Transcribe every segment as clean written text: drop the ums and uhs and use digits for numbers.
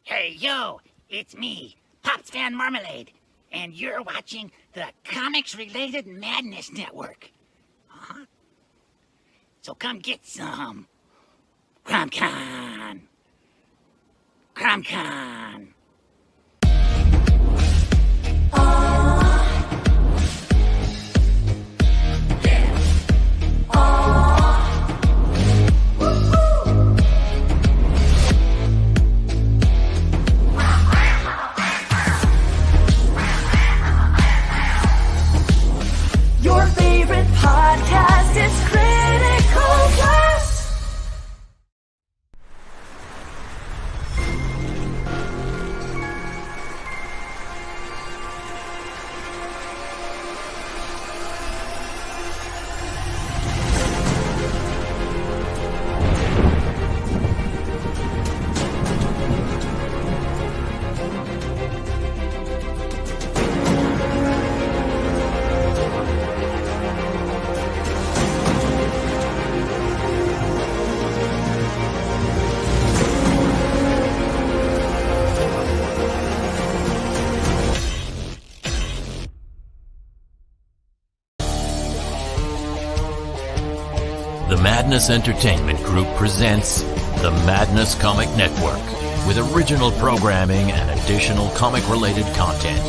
Hey, yo, it's me, Pops Fan Marmalade, and you're watching the Comics-Related Madness Network. So come get some. CromCon. CromCon. Your favorite podcast is Critical Blast. The Madness Entertainment Group presents the Madness Comic Network with original programming and additional comic-related content.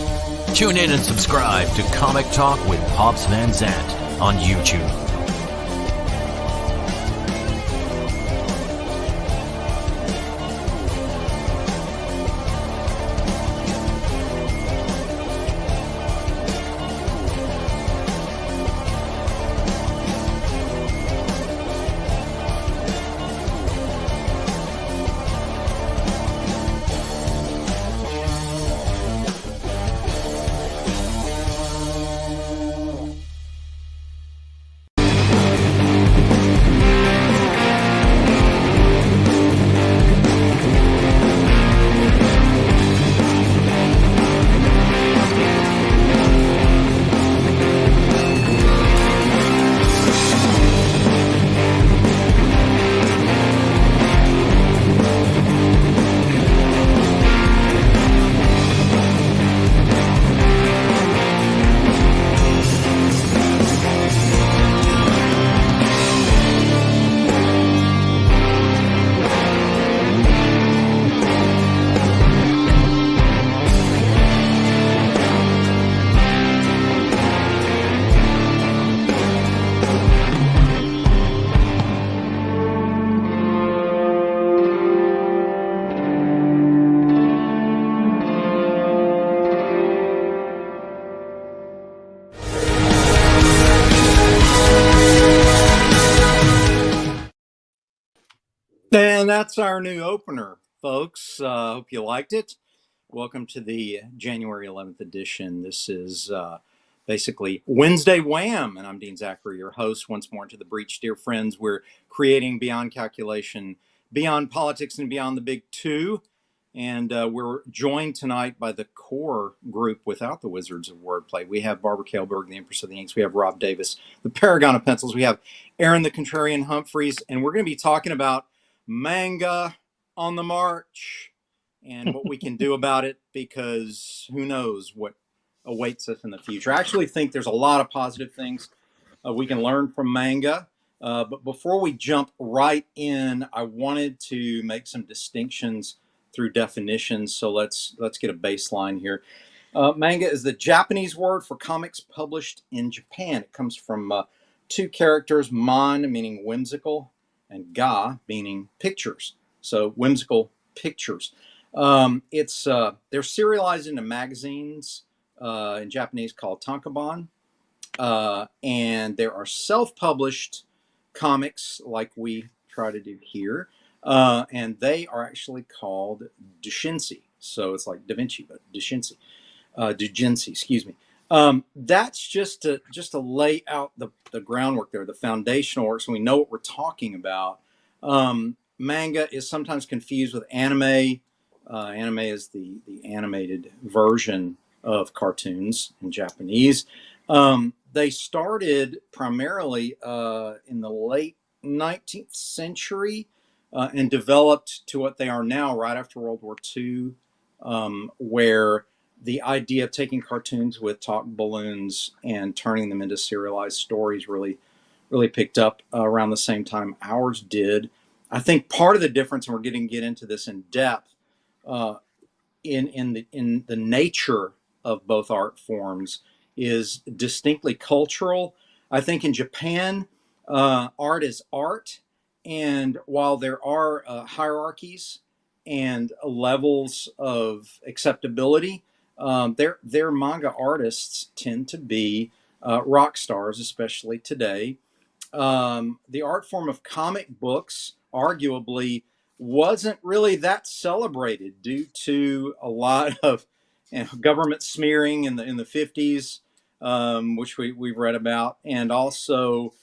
Tune in and subscribe to Comic Talk with Pops Van Zant on YouTube. And that's our new opener, folks. Hope you liked it. Welcome to the January 11th edition. This is basically Wednesday Wham! And I'm Dean Zachary, your host. Once more into the breach, dear friends. We're creating beyond calculation, beyond politics, and beyond the big two. And we're joined tonight by the core group without the Wizards of Wordplay. We have Barbara Kaelberg, the Empress of the Inks. We have Rob Davis, the Paragon of Pencils. We have Aaron the Contrarian Humphreys. And we're going to be talking about manga on the march and what we can do about it, because who knows what awaits us in the future. I actually think there's a lot of positive things we can learn from manga. But before we jump right in, I wanted to make some distinctions through definitions. So let's get a baseline here. Manga is the Japanese word for comics published in Japan. It comes from two characters, man meaning whimsical, and ga meaning pictures. So whimsical pictures. They're serialized into magazines in Japanese called tankobon, and there are self-published comics like we try to do here, and they are actually called dushinsei. So it's like Da Vinci, but Dujinsi, excuse me. That's just to lay out the groundwork there, the foundational work, so we know what we're talking about. Manga is sometimes confused with anime. Anime is the animated version of cartoons in Japanese. They started primarily in the late 19th century and developed to what they are now right after World War II, where the idea of taking cartoons with talk balloons and turning them into serialized stories really picked up around the same time ours did. I think part of the difference, and we're getting to get into this in depth, uh, in the nature of both art forms is distinctly cultural. I think in Japan, art is art, and while there are hierarchies and levels of acceptability, their manga artists tend to be rock stars, especially today. The art form of comic books arguably wasn't really that celebrated due to a lot of government smearing in the 50s, which we've read about, and also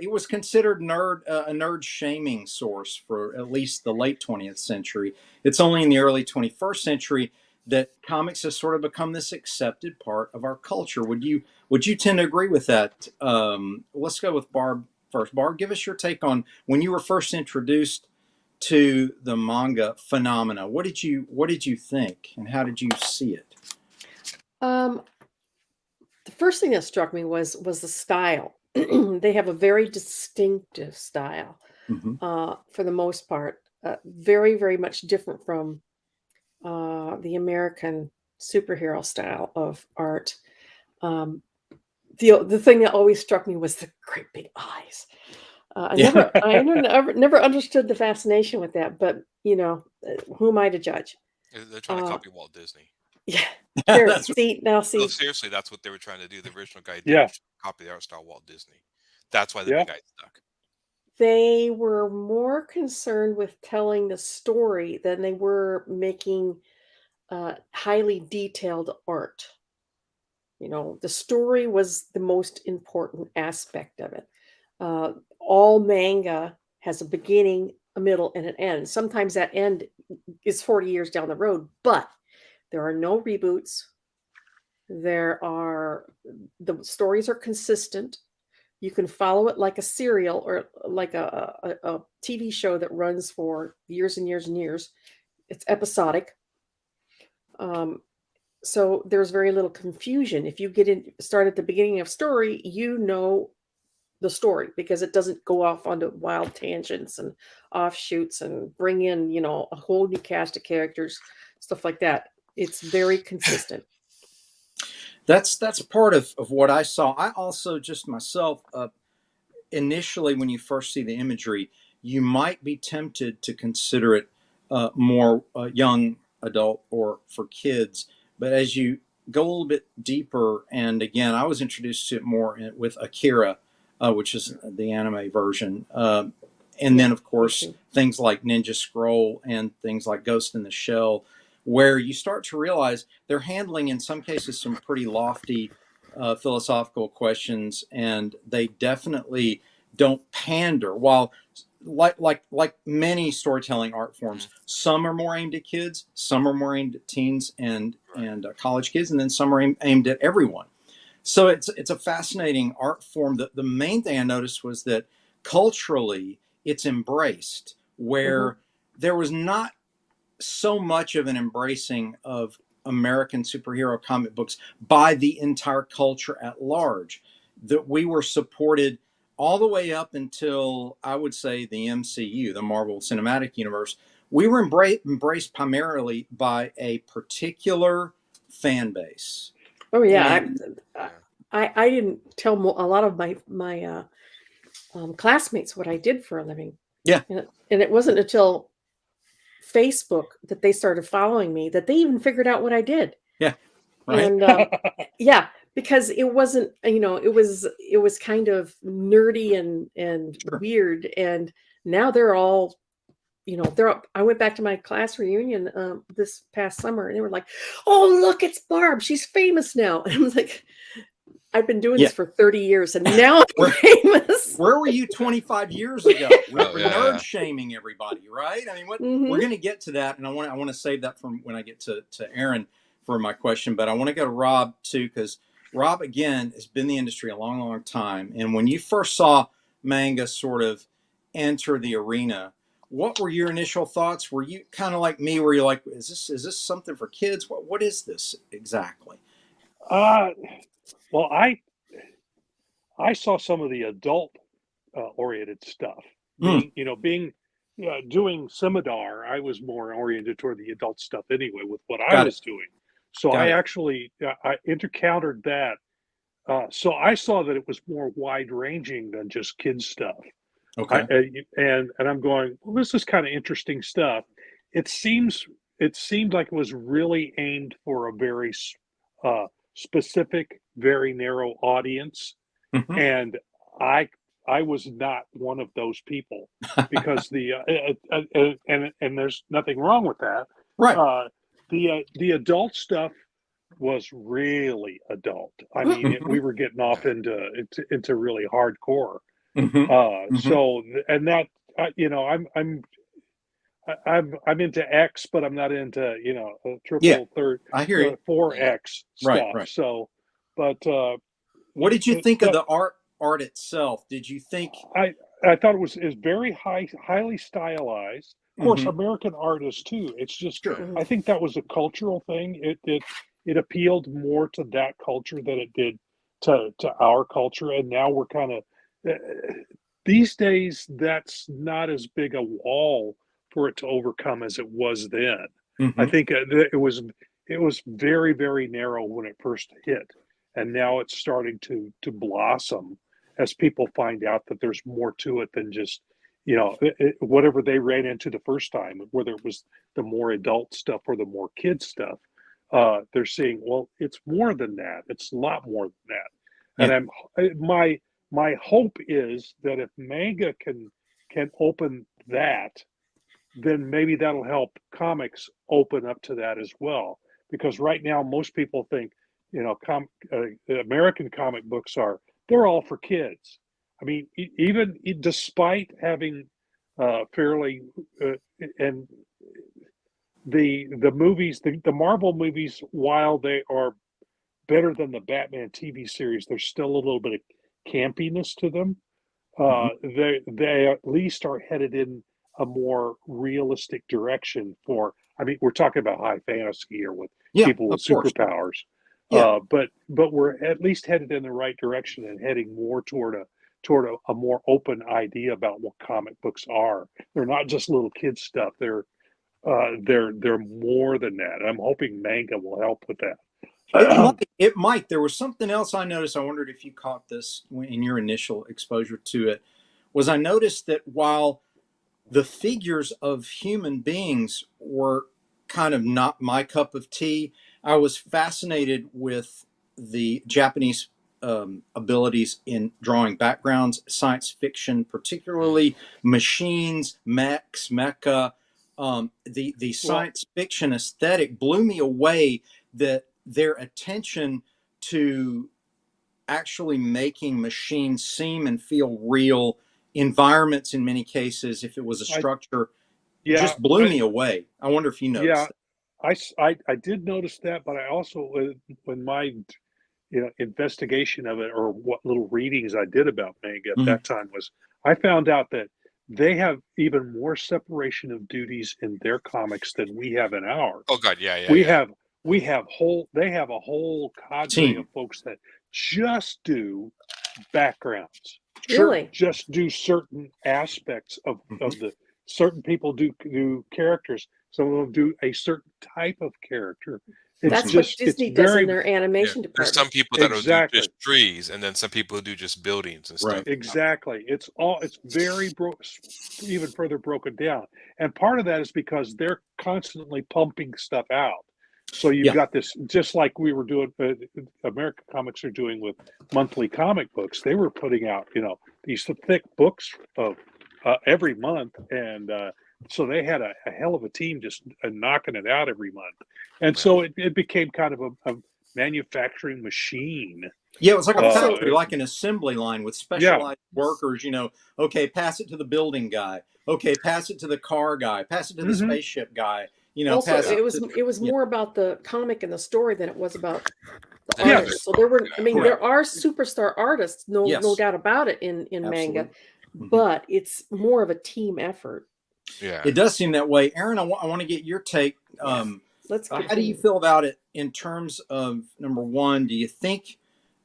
it was considered a nerd shaming source for at least the late 20th century. It's only in the early 21st century that comics has sort of become this accepted part of our culture. Would you tend to agree with that? Let's go with Barb first. Barb, give us your take on when you were first introduced to the manga phenomena. What did you think, and how did you see it? Um, the first thing that struck me was the style. They have a very distinctive style, Mm-hmm. for the most part. Very, very much different from the American superhero style of art. Um, the thing that always struck me was the great big eyes. Yeah. I never understood the fascination with that, but who am I to judge? They're trying to Uh, copy Walt Disney. yeah, there. That's See now, No, see seriously, that's what they were trying to do. The original guy did Yeah. was copy the art style Walt Disney. That's why the Yeah. big eye stuck. they were more concerned with telling the story than they were making highly detailed art. The story was the most important aspect of it. All manga has a beginning, a middle, and an end. Sometimes that end is 40 years down the road, but there are no reboots. The stories are consistent. You can follow it like a serial or like a TV show that runs for years and years and years. It's episodic. So there's very little confusion. If you start at the beginning of story, the story because it doesn't go off onto wild tangents and offshoots and bring in, a whole new cast of characters, stuff like that. It's very consistent. That's part of what I saw. I also just myself, initially when you first see the imagery, you might be tempted to consider it more young adult or for kids. But as you go a little bit deeper, and again, I was introduced to it more with Akira, which is the anime version. And then, of course, things like Ninja Scroll and things like Ghost in the Shell, where you start to realize they're handling, in some cases, some pretty lofty philosophical questions, and they definitely don't pander. While, like many storytelling art forms, some are more aimed at kids, some are more aimed at teens and college kids, and then some are aimed at everyone. So it's a fascinating art form. The main thing I noticed was that culturally it's embraced, where there was not so much of an embracing of American superhero comic books by the entire culture at large, that we were supported all the way up until, I would say, the MCU, the Marvel Cinematic Universe. We were embraced primarily by a particular fan base. Oh yeah, And I didn't tell a lot of my classmates what I did for a living. Yeah. And it wasn't until Facebook that they started following me that they even figured out what I did. yeah, right. And yeah, because it wasn't, it was kind of nerdy and Sure. weird. And now they're all, you know, they're up. I went back to my class reunion this past summer, and they were like, "Oh, look, it's Barb. She's famous now." And I was like, "I've been doing this for 30 years, and now I'm famous." Where were you 25 years ago? We're nerd shaming everybody, right? I mean, we're going to get to that, and I want to save that from when I get to Aaron for my question. But I want to go to Rob too, because Rob again has been in the industry a long, long time. And when you first saw manga sort of enter the arena, what were your initial thoughts? Were you kind of like me, where you're like, is this something for kids? What is this exactly? Well, I saw some of the adult oriented stuff. Doing Scimitar, I was more oriented toward the adult stuff anyway with what I was doing. So I actually I encountered that. So I saw that it was more wide ranging than just kids stuff. Okay. And I'm going, well, this is kind of interesting stuff. It seemed like it was really aimed for a very specific, very narrow audience, and I was not one of those people, because and there's nothing wrong with that. Right. The adult stuff was really adult. I mean, we were getting off into really hardcore. So, and that, I'm into X, but I'm not into, triple, third, I hear you. 4X stuff. Right. So, but, what did you think of the art itself? Did you think? I thought it was very highly stylized. Of course, American art is too. It's just, I think that was a cultural thing. It appealed more to that culture than it did to our culture. And now we're kind of, these days, that's not as big a wall for it to overcome as it was then. I think it was very, very narrow when it first hit, and now it's starting to blossom as people find out that there's more to it than just, whatever they ran into the first time, whether it was the more adult stuff or the more kid stuff. They're seeing, well, it's more than that. It's a lot more than that. And my hope is that if manga can open that, then maybe that'll help comics open up to that as well. Because right now, most people think, American comic books they're all for kids. I mean, even despite having fairly and the movies, the Marvel movies, while they are better than the Batman TV series, there's still a little bit of campiness to them. They at least are headed in a more realistic direction for, I mean, we're talking about high fantasy here with people with superpowers. But we're at least headed in the right direction and heading more toward a more open idea about what comic books are. They're not just little kids stuff. They're more than that. I'm hoping manga will help with that. It might. There was something else I noticed. I wondered if you caught this in your initial exposure to it. Was I noticed that while the figures of human beings were kind of not my cup of tea, I was fascinated with the Japanese abilities in drawing backgrounds, science fiction, particularly machines, mechs, mecha. The science fiction aesthetic blew me away, that their attention to actually making machines seem and feel real, environments in many cases, if it was a structure, just blew me away. I wonder if you noticed that. I did notice that, but I also, when my investigation of it, or what little readings I did about manga at that time, was I found out that they have even more separation of duties in their comics than we have in ours. Oh God, yeah. They have a whole cadre of folks that just do backgrounds. Really? Just do certain aspects of the certain people do characters. Some of them do a certain type of character. That's what Disney does in their animation department. There's some people that will do just trees, and then some people who do just buildings and stuff. Right. Exactly. It's very even further broken down. And part of that is because they're constantly pumping stuff out. So you've got this, just like we were doing, American Comics are doing with monthly comic books. They were putting out, these thick books of every month, and so they had a hell of a team just knocking it out every month, and so it became kind of a manufacturing machine. Yeah, it was like a Also- factory, like an assembly line with specialized workers. You know, okay, pass it to the building guy. Okay, pass it to the car guy. Pass it to the spaceship guy. You know, Also, pass it was to, more about the comic and the story than it was about the Yeah, artist. So there were, I mean, Correct. there are superstar artists, no Yes. doubt about it in manga, Absolutely. but it's more of a team effort. Yeah. It does seem that way. Aaron, I want to get your take. Let's How do you continue. feel about it in terms of, number one, do you think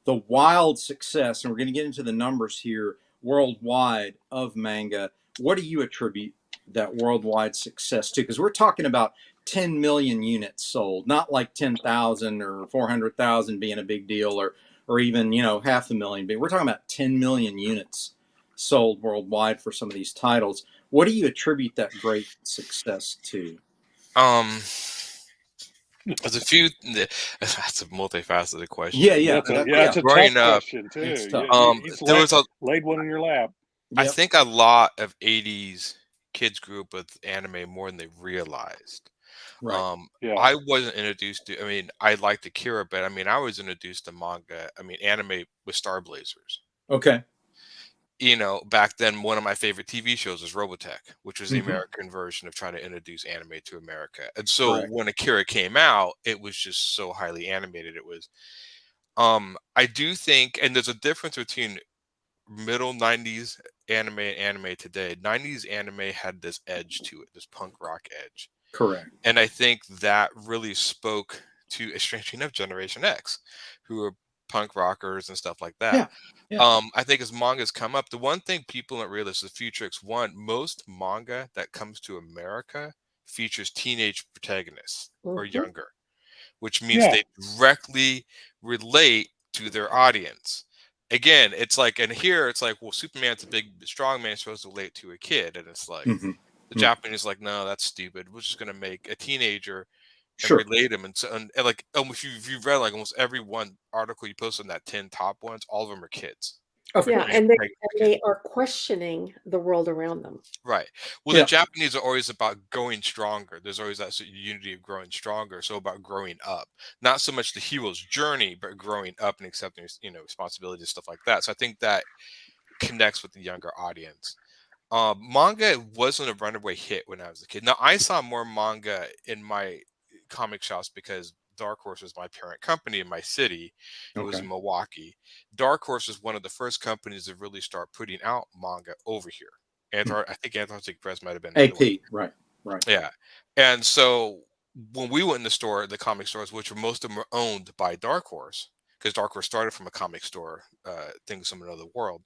the wild success, and we're going to get into the numbers here, worldwide of manga, what do you attribute that worldwide success to? Because we're talking about 10 million units sold, not like 10,000 or 400,000 being a big deal, or even, you know, 500,000. But we're talking about 10 million units sold worldwide for some of these titles. What do you attribute that great success to? There's a few. That's a multifaceted question. Yeah, It's a tough Growing up, question too. It's tough. He's there was a. laid one in your lap. I Yep. think a lot of '80s kids grew up with anime more than they realized. Right. Yeah. I wasn't introduced to. I mean, I liked Akira, but I mean, I was introduced to manga. I mean, anime with Star Blazers. Okay. You know, back then, one of my favorite TV shows was Robotech, which was the Mhm. American version of trying to introduce anime to America. And so Correct. when Akira came out, it was just so highly animated. It was, I do think, and there's a difference between middle '90s anime and anime today. '90s anime had this edge to it, this punk rock edge. Correct. And I think that really spoke to, strangely enough, Generation X, who are punk rockers and stuff like that. Yeah. I think as manga's come up, the one thing people don't realize is Future X1, most manga that comes to America features teenage protagonists or Mhm. younger, which means Yeah. they directly relate to their audience. Again, it's like, and here it's like, well, Superman's a big, strong man supposed to relate to a kid. And it's like, Mhm. the Japanese is like, no, that's stupid. We're just going to make a teenager and Sure. relate them. And so, and like, if you've read like almost every one article you post on that 10 top ones, all of them are kids. Of Yeah, course. and they are questioning the world around them. Right. Well, Yeah. the Japanese are always about growing stronger. There's always that sort of unity of growing stronger. So about growing up, not so much the hero's journey, but growing up and accepting, you know, responsibilities, stuff like that. So I think that connects with the younger audience. Manga wasn't a runaway hit when I was a kid. Now I saw more manga in my comic shops because Dark Horse was my parent company in my city. It was in Milwaukee. Dark Horse was one of the first companies to really start putting out manga over here. I think Antarctic Press might have been AP. Right. Yeah. And so when we went in the store, the comic stores, which were most of them were owned by Dark Horse, because Dark Horse started from a comic store, things from another world,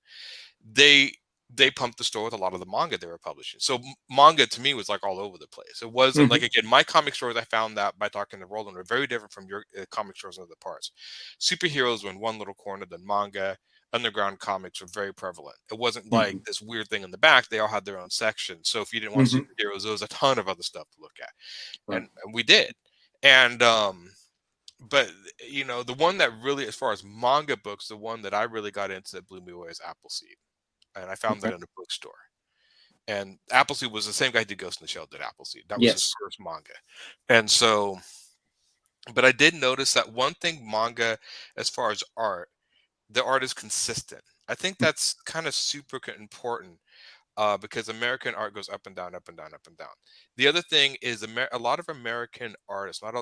they pumped the store with a lot of the manga they were publishing. So manga to me was like all over the place. It wasn't like, again, my comic stores, I found that by talking to Roland, are very different from your comic stores in other parts. Superheroes were in one little corner, then manga, underground comics were very prevalent. It wasn't like this weird thing in the back. They all had their own section. So if you didn't want superheroes, there was a ton of other stuff to look at. Right. And we did. And but you know, the one that really, as far as manga books, the one that I really got into that blew me away is Appleseed. And I found that in a bookstore. And Appleseed was the same guy who did Ghost in the Shell did Appleseed. That was his first manga. And so, but I did notice that one thing manga, as far as art, the art is consistent. I think that's kind of super important because American art goes up and down, up and down, up and down. The other thing is a lot of American artists, not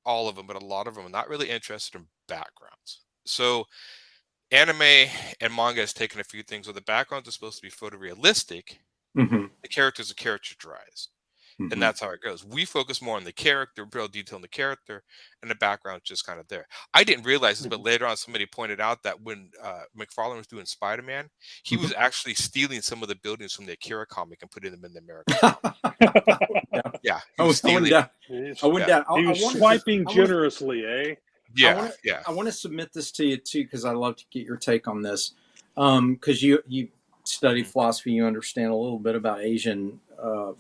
all of them, but a lot of them are not really interested in backgrounds. So anime and manga has taken a few things where the backgrounds are supposed to be photorealistic. The characters are caricaturized. And that's how it goes. We focus more on the character, real detail in the character, and the background just kind of there. I didn't realize this, but later on somebody pointed out that when McFarlane was doing Spider-Man, he was actually stealing some of the buildings from the Akira comic and putting them in America. Yeah. He was stealing. I went down. He was swiping generously, eh? Yeah. I want to submit this to you too, because I love to get your take on this. Because you study philosophy, you understand a little bit about Asian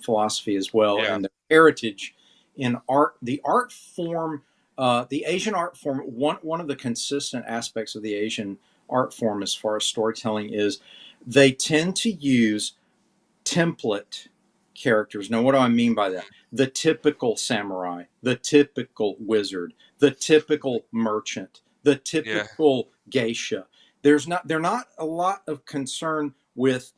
philosophy as well, and the heritage in art, the art form, the Asian art form. One of the consistent aspects of the Asian art form, as far as storytelling, is they tend to use template characters. Now, what do I mean by that? The typical samurai, the typical wizard, the typical merchant, the Yeah. typical geisha. They're not a lot of concern with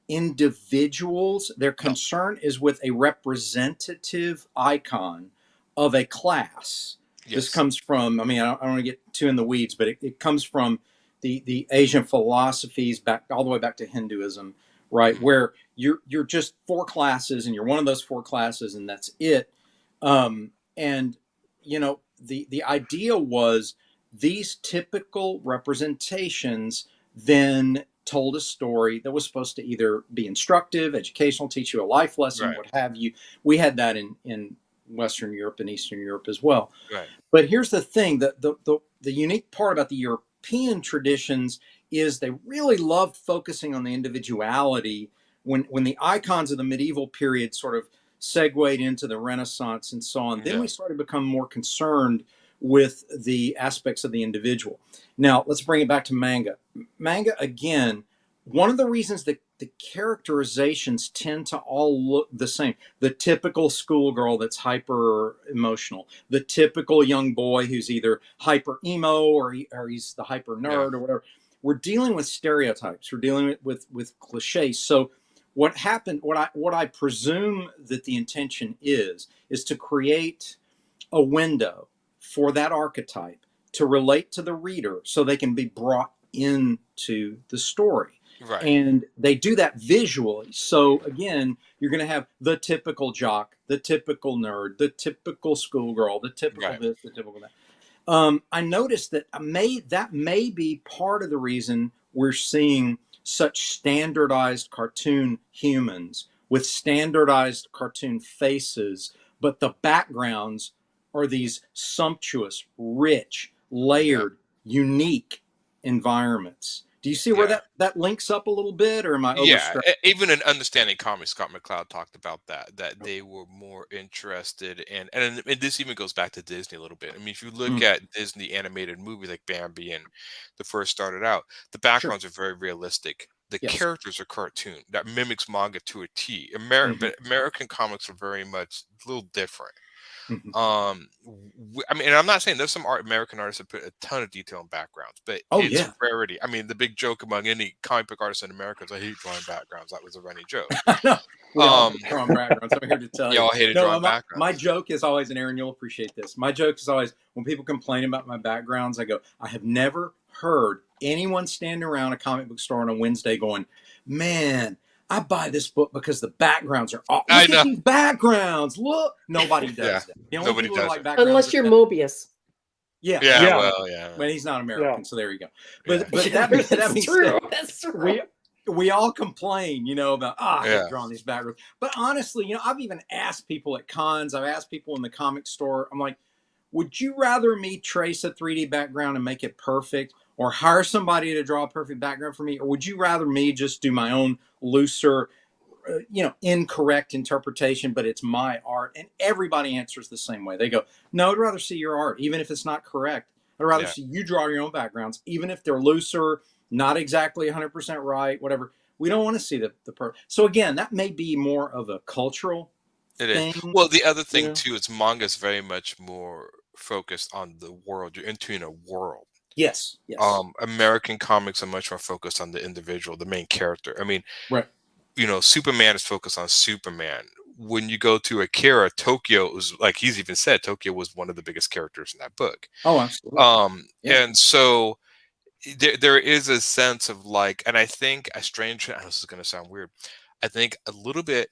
individuals. Their concern is with a representative icon of a class. This Yes. comes from, I don't want to get too in the weeds, but it comes from the Asian philosophies back all the way back to Hinduism, right? Where you're just four classes and you're one of those four classes and that's it. And the idea was these typical representations then told a story that was supposed to either be instructive, educational, teach you a life lesson, Right. what have you. We had that in Western Europe and Eastern Europe as well. Right. But here's the thing, the unique part about the European traditions is they really loved focusing on the individuality. When the icons of the medieval period sort of segued into the Renaissance and so on, then we started to become more concerned with the aspects of the individual. Now, let's bring it back to manga. Manga, again, one of the reasons that the characterizations tend to all look the same. The typical schoolgirl that's hyper emotional, the typical young boy who's either hyper emo or he's the hyper nerd or whatever. We're dealing with stereotypes. We're dealing with cliches. So what happened, what I presume that the intention is to create a window for that archetype to relate to the reader so they can be brought into the story. Right. And they do that visually. So again, you're going to have the typical jock, the typical nerd, the typical schoolgirl, the typical this, the typical that. I noticed that may be part of the reason we're seeing such standardized cartoon humans with standardized cartoon faces, but the backgrounds are these sumptuous, rich, layered, unique environments. Do you see where that links up a little bit, or am I overstretching? Even in Understanding Comics, Scott McCloud talked about that they were more interested in, and this even goes back to Disney a little bit. I mean, if you look at Disney animated movies like Bambi and the first started out, the backgrounds are very realistic. The characters are cartoon that mimics manga to a T. American comics are very much a little different. I mean, and I'm not saying there's some American artists that put a ton of detail in backgrounds, but it's rarity. I mean, the big joke among any comic book artist in America is I hate drawing backgrounds. That was a running joke. We all hate drawing backgrounds. I'm here to tell you. Y'all hated drawing backgrounds. My joke is always, and Aaron, you'll appreciate this. My joke is always when people complain about my backgrounds, I go, I have never heard anyone standing around a comic book store on a Wednesday going, man, I buy this book because the backgrounds are awesome. Look at these backgrounds. Look. Nobody does that. The only people who like backgrounds unless you're Mobius. Well, he's not American, so there you go. But that means true. That's true. We all complain, about I hate drawing these backgrounds. But honestly, I've even asked people at cons, I've asked people in the comic store, I'm like, would you rather me trace a 3D background and make it perfect, or hire somebody to draw a perfect background for me, or would you rather me just do my own looser, incorrect interpretation, but it's my art? And everybody answers the same way. They go, no, I'd rather see your art, even if it's not correct. I'd rather see you draw your own backgrounds, even if they're looser, not exactly 100% right, whatever. We don't want to see the So again, that may be more of a cultural thing. Well, the other thing too is manga is very much more focused on the world. You're entering a world. Yes. American comics are much more focused on the individual, the main character. I mean, Superman is focused on Superman. When you go to Akira, Tokyo was, like he's even said, Tokyo was one of the biggest characters in that book. Oh, absolutely. And so there is a sense of and I think this is going to sound weird. I think a little bit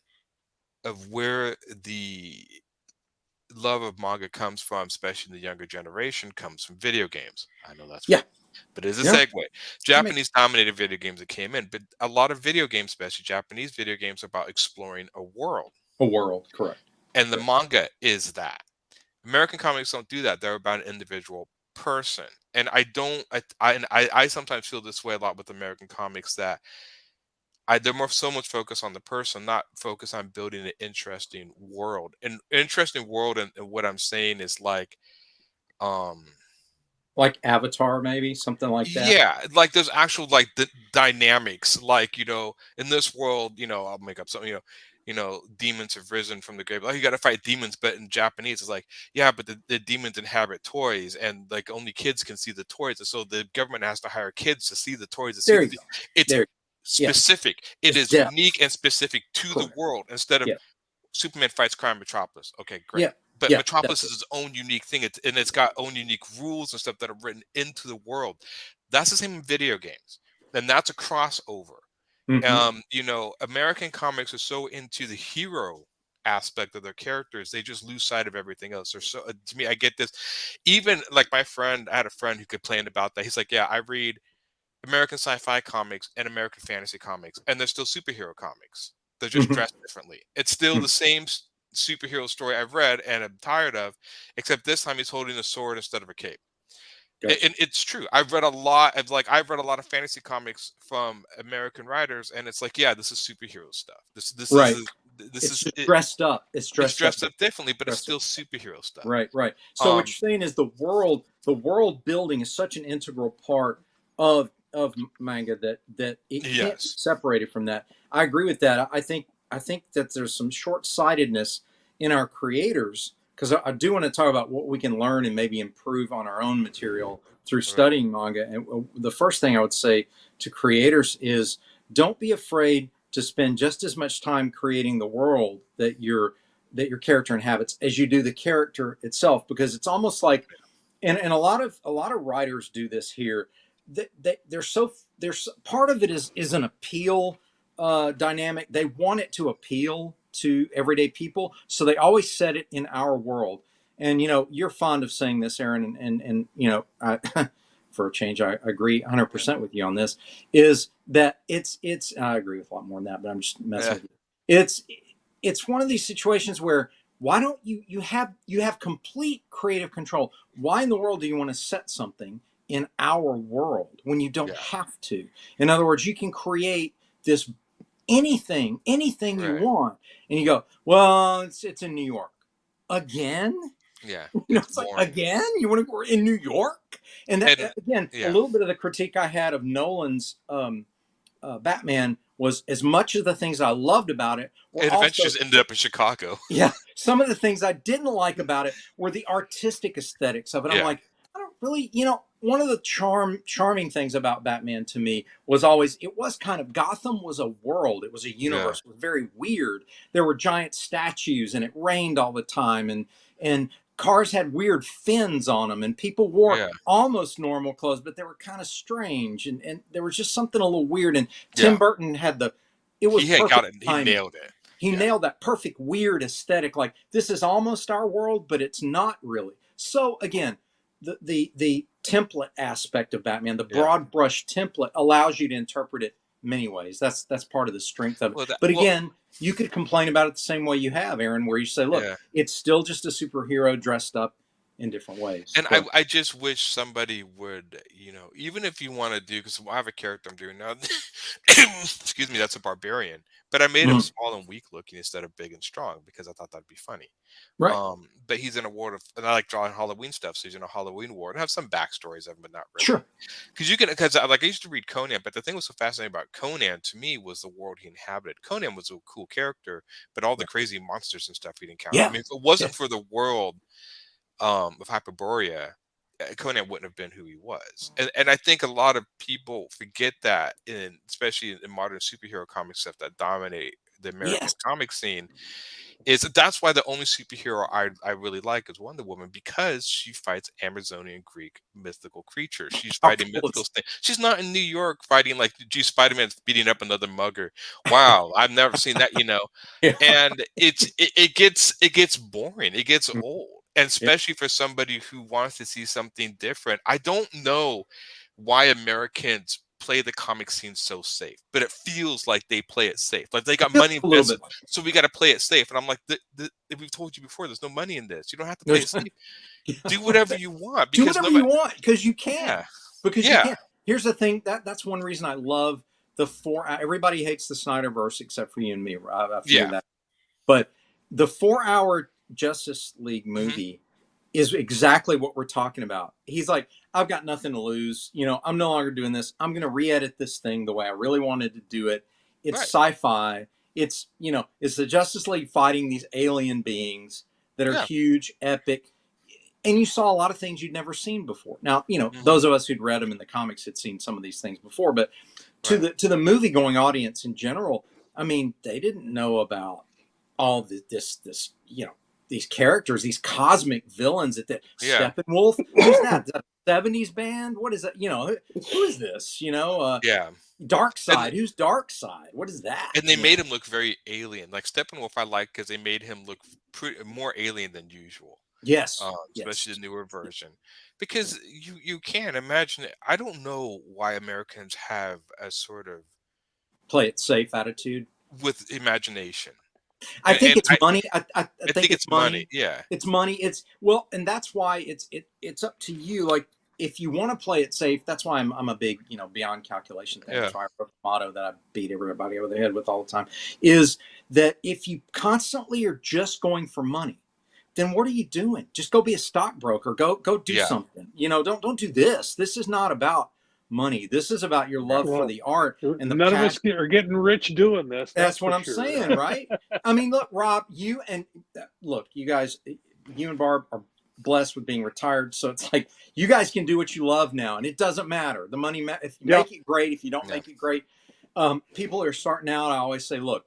of where the love of manga comes from, especially in the younger generation, comes from video games. I know that's but it's a segue. Japanese dominated video games that came in, but a lot of video games, especially Japanese video games, are about exploring a world. A world, correct. And the manga is that. American comics don't do that. They're about an individual person. And I sometimes feel this way a lot with American comics, that they're so much focused on the person, not focused on building an interesting world. And what I'm saying is like Avatar, maybe something like that. Yeah, like there's actual the dynamics. In this world, I'll make up something. you know, demons have risen from the grave. Oh, you got to fight demons, but in Japanese, it's like, yeah, but the demons inhabit toys, and like only kids can see the toys, and so the government has to hire kids to see the toys. To see There you go. it's There. Yeah. specific. It It's is depth. unique and specific to the Correct. world instead of Yeah. Superman fights crime Metropolis. Okay, great. Yeah. But Yeah. Metropolis That's is its own unique thing, and it's got own unique rules and stuff that are written into the world. That's the same in video games, and that's a crossover. You know, American comics are so into the hero aspect of their characters, they just lose sight of everything else. They're so to me, I get this. Even like my friend, I had a friend who complained about that. He's like, yeah, I read American sci-fi comics and American fantasy comics, and they're still superhero comics. They're just dressed differently. It's still the same superhero story I've read and I'm tired of, except this time he's holding a sword instead of a cape. And it's true. I've read a lot of fantasy comics from American writers, and it's like, yeah, this is superhero stuff. This right. This it's is just dressed up. It's dressed up differently, but it's still superhero stuff. Right. So what you're saying is the world building is such an integral part of manga that it can't be separated from that. I agree with that. I think that there's some short-sightedness in our creators, because I do want to talk about what we can learn and maybe improve on our own material through studying manga. And the first thing I would say to creators is, don't be afraid to spend just as much time creating the world that your character inhabits as you do the character itself, because it's almost like, and a lot of writers do this here. There's part of it is an appeal dynamic. They want it to appeal to everyday people, so they always set it in our world. And you know, you're fond of saying this, Aaron, and you know, for a change, I agree 100% with you on this. Is that it's I agree with a lot more than that, but I'm just messing with you. It's one of these situations where, why don't you have complete creative control? Why in the world do you want to set something in our world when you don't have to? In other words, you can create this anything you want, and you go, well, it's in New York again. Yeah, you know, it's like, again, you want to go in New York? And that, again, a little bit of the critique I had of Nolan's Batman was, as much of the things I loved about it were it eventually just ended up in Chicago. Yeah, some of the things I didn't like about it were the artistic aesthetics of it. I'm like, I don't really, you know, one of the charming things about Batman to me was always, it was kind of, Gotham was a world. It was a universe. It was very weird. There were giant statues, and it rained all the time, and cars had weird fins on them, and people wore almost normal clothes, but they were kind of strange, and there was just something a little weird. And Tim Burton had it was perfect. He nailed it. He nailed that perfect weird aesthetic. Like, this is almost our world, but it's not really. So again, the template aspect of Batman, the broad brush template, allows you to interpret it many ways. That's part of the strength of it. But again, you could complain about it the same way you have, Aaron, where you say, look, it's still just a superhero dressed up in different ways. And I just wish somebody would, you know, even if you want to do, because I have a character I'm doing now, excuse me, that's a barbarian, but I made him small and weak looking instead of big and strong, because I thought that'd be funny. Right. But he's in a world of, and I like drawing Halloween stuff, so he's in a Halloween world. I have some backstories of him, but not really. Sure. Because I used to read Conan, but the thing that was so fascinating about Conan to me was the world he inhabited. Conan was a cool character, but all the crazy monsters and stuff he'd encounter. I mean, if it wasn't for the world of Hyperborea, Conan wouldn't have been who he was. And I think a lot of people forget that, especially in modern superhero comic stuff that dominate the American comic scene, is that's why the only superhero I really like is Wonder Woman, because she fights Amazonian Greek mythical creatures. She's fighting mythical things. She's not in New York fighting like, gee, Spider-Man's beating up another mugger. Wow, I've never seen that, you know. And it gets boring. It gets old. And especially for somebody who wants to see something different. I don't know why Americans play the comic scene so safe, but it feels like they play it safe. Like they got money invested, so we got to play it safe. And I'm like, we've told you before, there's no money in this. You don't have to play it safe. Do whatever you want. Do whatever you want, because you can. Because you can. Here's the thing, that's one reason I love the everybody hates the Snyderverse except for you and me. I feel that. But the 4-hour Justice League movie is exactly what we're talking about. He's like, I've got nothing to lose. You know, I'm no longer doing this. I'm going to re-edit this thing the way I really wanted to do it. It's sci-fi. it's it's the Justice League fighting these alien beings that are Yeah. huge, epic, and you saw a lot of things you'd never seen before. Now, Mhm. those of us who'd read them in the comics had seen some of these things before, but to Right. the movie going audience in general, I mean, they didn't know about all this these characters, these cosmic villains Yeah. Steppenwolf. Who's that? Is that a 70s band? What is that? Who is this? Yeah. Dark And Side. Who's Dark Side? What is that? and they made him look very alien. Like Steppenwolf, I like because they made him look more alien than usual. Yes. Especially Yes. the newer version, because you can't imagine it. I don't know why Americans have a sort of Play it safe attitude. with imagination, I think and it's money. I I think think it's it's money. money. Yeah, It's money. And that's why it's up to you. Like, if you want to play it safe, that's why I'm a big beyond calculation thing. yeah, That's why I wrote the motto that I beat everybody over the head with all the time. Is that if you constantly are just going for money, then what are you doing? Just go be a stockbroker. Go do yeah. something. Don't do this. This is not about money. This is about your Right. love for Well, the art and the none of us passion. are getting rich doing this. That's That's what for I'm sure. saying, right? I mean, look, Rob, you guys, you and Barb are blessed with being retired, so it's like you guys can do what you love now, and it doesn't matter. The money, if you Yeah. make it great, if you don't Yeah. make it great. People are starting out. I always say, look,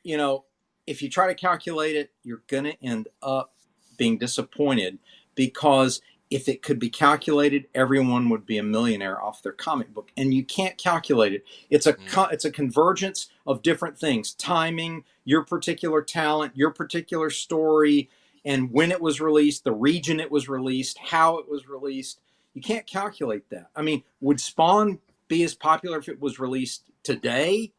if you try to calculate it, you're going to end up being disappointed, because if it could be calculated, everyone would be a millionaire off their comic book, and you can't calculate it. It's a convergence of different things: timing, your particular talent, your particular story, and when it was released, the region it was released, how it was released. You can't calculate that. I mean, would Spawn be as popular if it was released today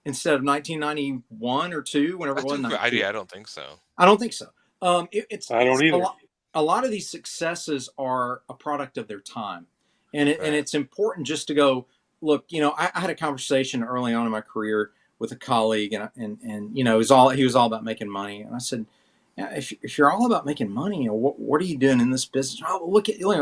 instead of 1991 or two, whenever it That's was? a good 92. idea. I don't think so. I don't think so. I don't It's a either. lot. A lot of these successes are a product of their time, and Right. it's important just to go look. I had a conversation early on in my career with a colleague, and he was all about making money, and I said, yeah, if you're all about making money, what are you doing in this business? Oh, well,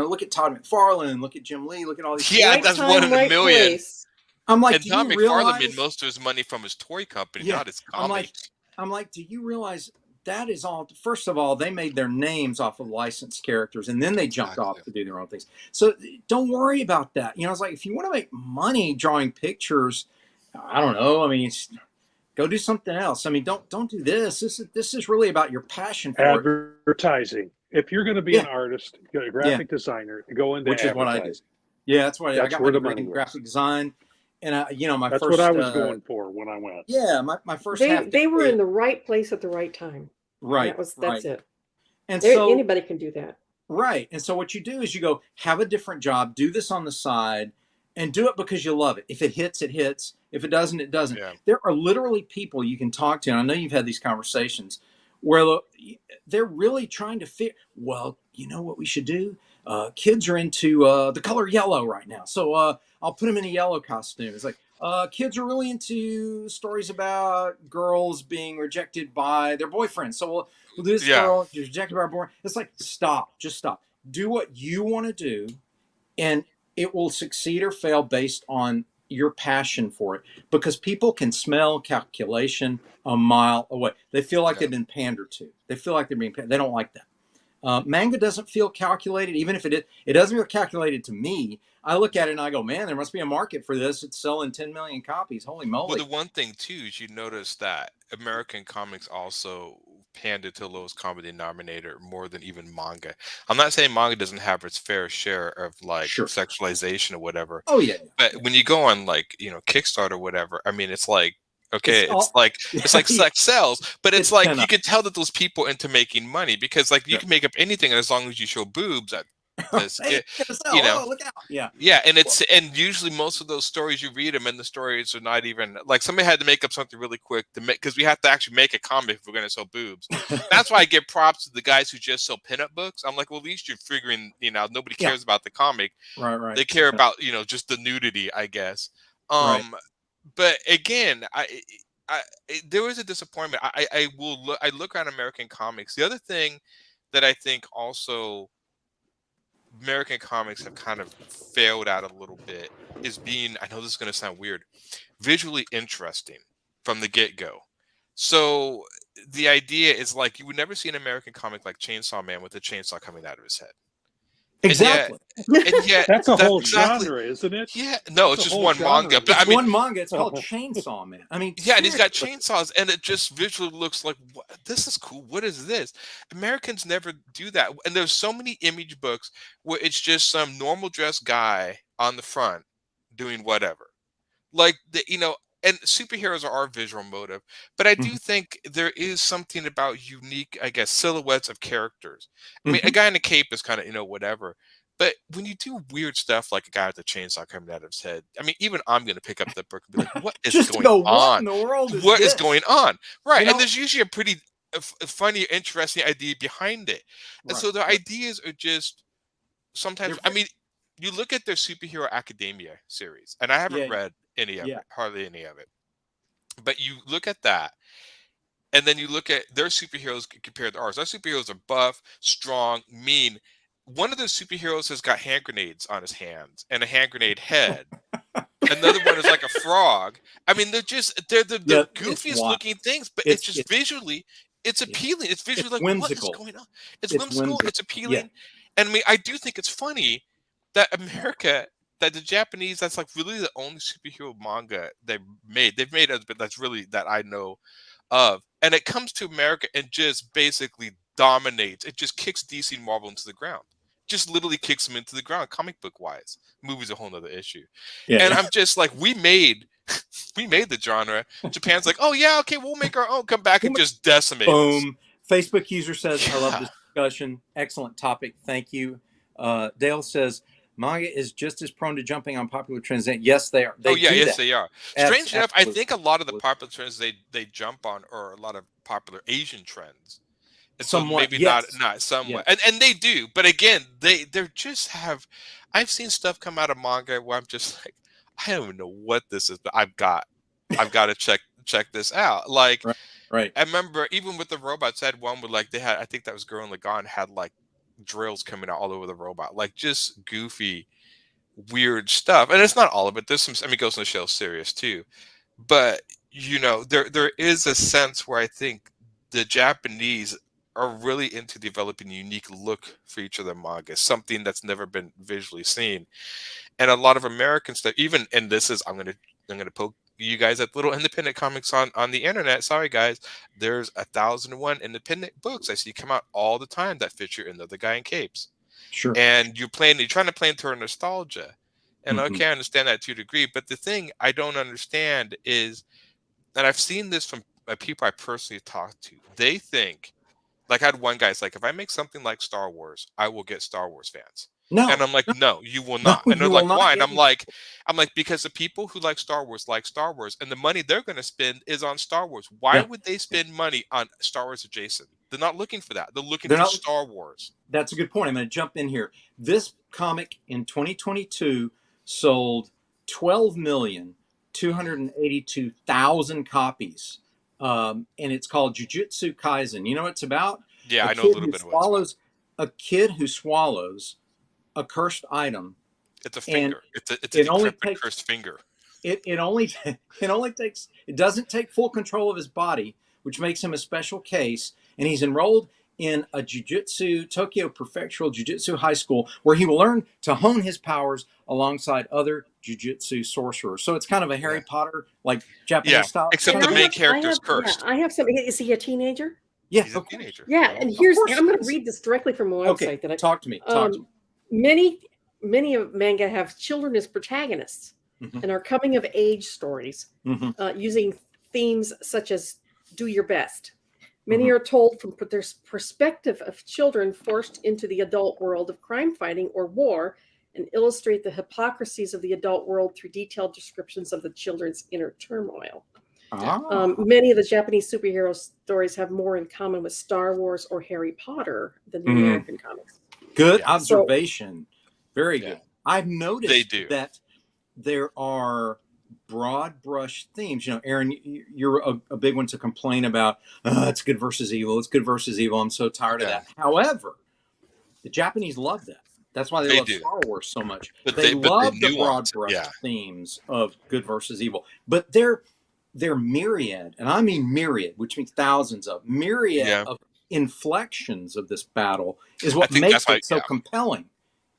look at Todd McFarlane, look at Jim Lee, look at all these. Yeah, Right that's one time, in a right million. place. I'm like, And do Tom you McFarlane made realize? most of his money from his toy company, Yeah, not his I'm like, comics. do you realize that is all? First of all, they made their names off of licensed characters, and then they jumped Exactly. off to do their own things. So don't worry about that. It's like, if you want to make money drawing pictures, I don't know. I mean, go do something else. I mean, don't do this. This is really about your passion for it. Advertising. If you're going to be an Yeah, artist, a yeah, graphic designer, go into which is what I do. advertising. Yeah, that's why I That's got my where the degree money in was. graphic design, and my That's what I first was going for when I went. my first half They were in decade. the right place at the right time. Right, That's right, it. and so. Anybody can do that. Right. And so what you do is you go have a different job, do this on the side, and do it because you love it. If it hits, it hits. If it doesn't, it doesn't. Yeah. There are literally people you can talk to, and I know you've had these conversations, where they're really trying to fit. Well, you know what we should do? Kids are into the color yellow right now, so I'll put them in a yellow costume. It's like, kids are really into stories about girls being rejected by their boyfriends, so we'll do this Yeah. girl is rejected by her boyfriend. It's like, just stop. Do what you want to do, and it will succeed or fail based on your passion for it, because people can smell calculation a mile away. They feel like Yeah. they've been pandered to. They feel like they're being they don't like that. Manga doesn't feel calculated, even if it doesn't feel calculated to me. I look at it and I go, man, there must be a market for this. It's selling 10 million copies. Holy Well, moly. the one thing too is you notice that American comics also pandered to the lowest common denominator more than even manga. I'm not saying manga doesn't have its fair share of like Sure. sexualization or whatever, Oh, yeah. but when you go on like Kickstarter or whatever, I mean, it's like, okay, It's it's like sex sells, but it's like you pinup. can tell that those people into making money, because like you Sure. can make up anything as long as you show boobs at this, Hey, you know. oh, look out. Yeah. Yeah, and usually most of those stories you read them, and the stories are not even like, somebody had to make up something really quick to make, because we have to actually make a comic if we're going to sell boobs. That's why I give props to the guys who just sell pinup books. I'm like, well, at least you're figuring, nobody Yeah. cares about the comic. Right. They care Yeah. about just the nudity, I guess. Right. But again, there was a disappointment. I look at American comics. The other thing that I think also American comics have kind of failed at a little bit is being, I know this is going to sound weird, visually interesting from the get-go. So the idea is like you would never see an American comic like Chainsaw Man with a chainsaw coming out of his head. Exactly. And yet That's a whole exactly, genre, isn't it? yeah, no, That's it's a just whole one genre. manga. But It's I mean, one manga. It's called Chainsaw Man. I mean, yeah, and he's got seriously. chainsaws, and it just visually looks like, what, this is cool. What is this? Americans never do that, and there's so many image books where it's just some normal dressed guy on the front doing whatever. Like and superheroes are our visual motive, but I do Mhm. think there is something about unique, I guess, silhouettes of characters. I mean, a Mhm. guy in a cape is kind of whatever, but when you do weird stuff like a guy with a chainsaw coming out of his head, I mean, even I'm going to pick up the book and be like, what is Just to going go, what on? in the world is What is this? going on? Right, You and know, there's usually a pretty funny, interesting idea behind it, and right, so the right. ideas are just sometimes. I They're, mean, you look at their superhero academia series, and I haven't yeah, read any of yeah. it, hardly any of it. But you look at that, and then you look at their superheroes compared to ours. Our superheroes are buff, strong, mean. One of those superheroes has got hand grenades on his hands and a hand grenade head. Another one is like a frog. I mean, they're Yeah, the it's goofiest wild. looking things, but it's just It's visually, it's yeah. appealing. It's It's visually like, what is whimsical. going on? It's It's whimsical. whimsical. It's Yeah. appealing, and I mean, I do think it's funny that that the Japanese, that's like really the only superhero manga they've made. They've made others, but that's really that I know of. And it comes to America and just basically dominates. It just kicks DC and Marvel into the ground. Just literally kicks them into the ground, comic book wise. Movie's a whole nother issue. Yeah. And Yeah. I'm just like, we made the genre. Japan's like, oh yeah, okay, we'll make our own. Come back and just decimate us. Boom. Facebook user says, I love Yeah. this discussion. Excellent topic. Thank you. Dale says, manga is just as prone to jumping on popular trends. Yes, they are. They Oh yeah, do yes that. they are. Strange enough, I Absolutely. think a lot of the popular trends they jump on are a lot of popular Asian trends. And so Somewhat, maybe yes. not somewhat. Yes. And they do, but again, they're just have I've seen stuff come out of manga where I'm just like, I don't even know what this is, but I've got to check this out. Like Right. Right. I remember even with the robots, I had one where like they had, I think that was Girl in Lagan, had like drills coming out all over the robot, like just goofy, weird stuff. And it's not all of it. There's some, I mean, Ghost in the Shell is serious too. But there is a sense where I think the Japanese are really into developing a unique look for each of their mangas, something that's never been visually seen. And a lot of American stuff, even, and this is, I'm gonna poke you guys at little independent comics on the internet. Sorry guys, there's 1,001 independent books I see come out all the time that feature another guy in capes. Sure. And you're trying to play into our nostalgia. And Mhm. okay, I understand that to a degree, but the thing I don't understand is, and I've seen this from people I personally talked to, they think, like I had one guy, it's like, if I make something like Star Wars, I will get Star Wars fans. No. And I'm like, no, you will No, not. And they're you like, will not why? And get I'm like, because the people who like Star Wars, and the money they're going to spend is on Star Wars. Why Yeah. would they spend money on Star Wars adjacent? They're not looking for that. They're looking They're for not- Star Wars. That's a good point. I'm going to jump in here. This comic in 2022 sold 12,282,000 copies. And it's called Jujutsu Kaisen. You know what it's about? Yeah, A I know a kid little who bit of what it's about. A kid who swallows a cursed item. It's a and finger. It's a it only decrepit takes- cursed finger. It doesn't take full control of his body, which makes him a special case. And he's enrolled in a Tokyo Prefectural Jiu-Jitsu high school where he will learn to hone his powers alongside other Jiu-Jitsu sorcerers. So it's kind of a Harry Potter, like Japanese style. Except And the I main have- character's I have, cursed. Yeah, I have something. Is he a teenager? Yeah, He's a of course. teenager. Yeah, Well, and here's, course and I'm going he to is. read this directly from a website Okay, that I talk to me. Talk to me. Many of manga have children as protagonists Mhm. and are coming of age stories Mhm. using themes such as do your best. Many Mhm. are told from their perspective of children forced into the adult world of crime fighting or war and illustrate the hypocrisies of the adult world through detailed descriptions of the children's inner turmoil. Many of the Japanese superhero stories have more in common with Star Wars or Harry Potter than the American comics. Good Yeah. observation. Very Yeah. good. I've They noticed do. that there are broad brush themes. You know, Aaron, you're a big one to complain about. It's good versus evil. It's good versus evil. I'm so tired of Yeah. that. However, the Japanese love that. That's why they They love do. Star Wars so much. But They they love the broad nuance it, brush yeah. themes of good versus evil. But they're their myriad, and I mean myriad, which means thousands of Yeah. of inflections of this battle is I what think that's makes why. it so compelling.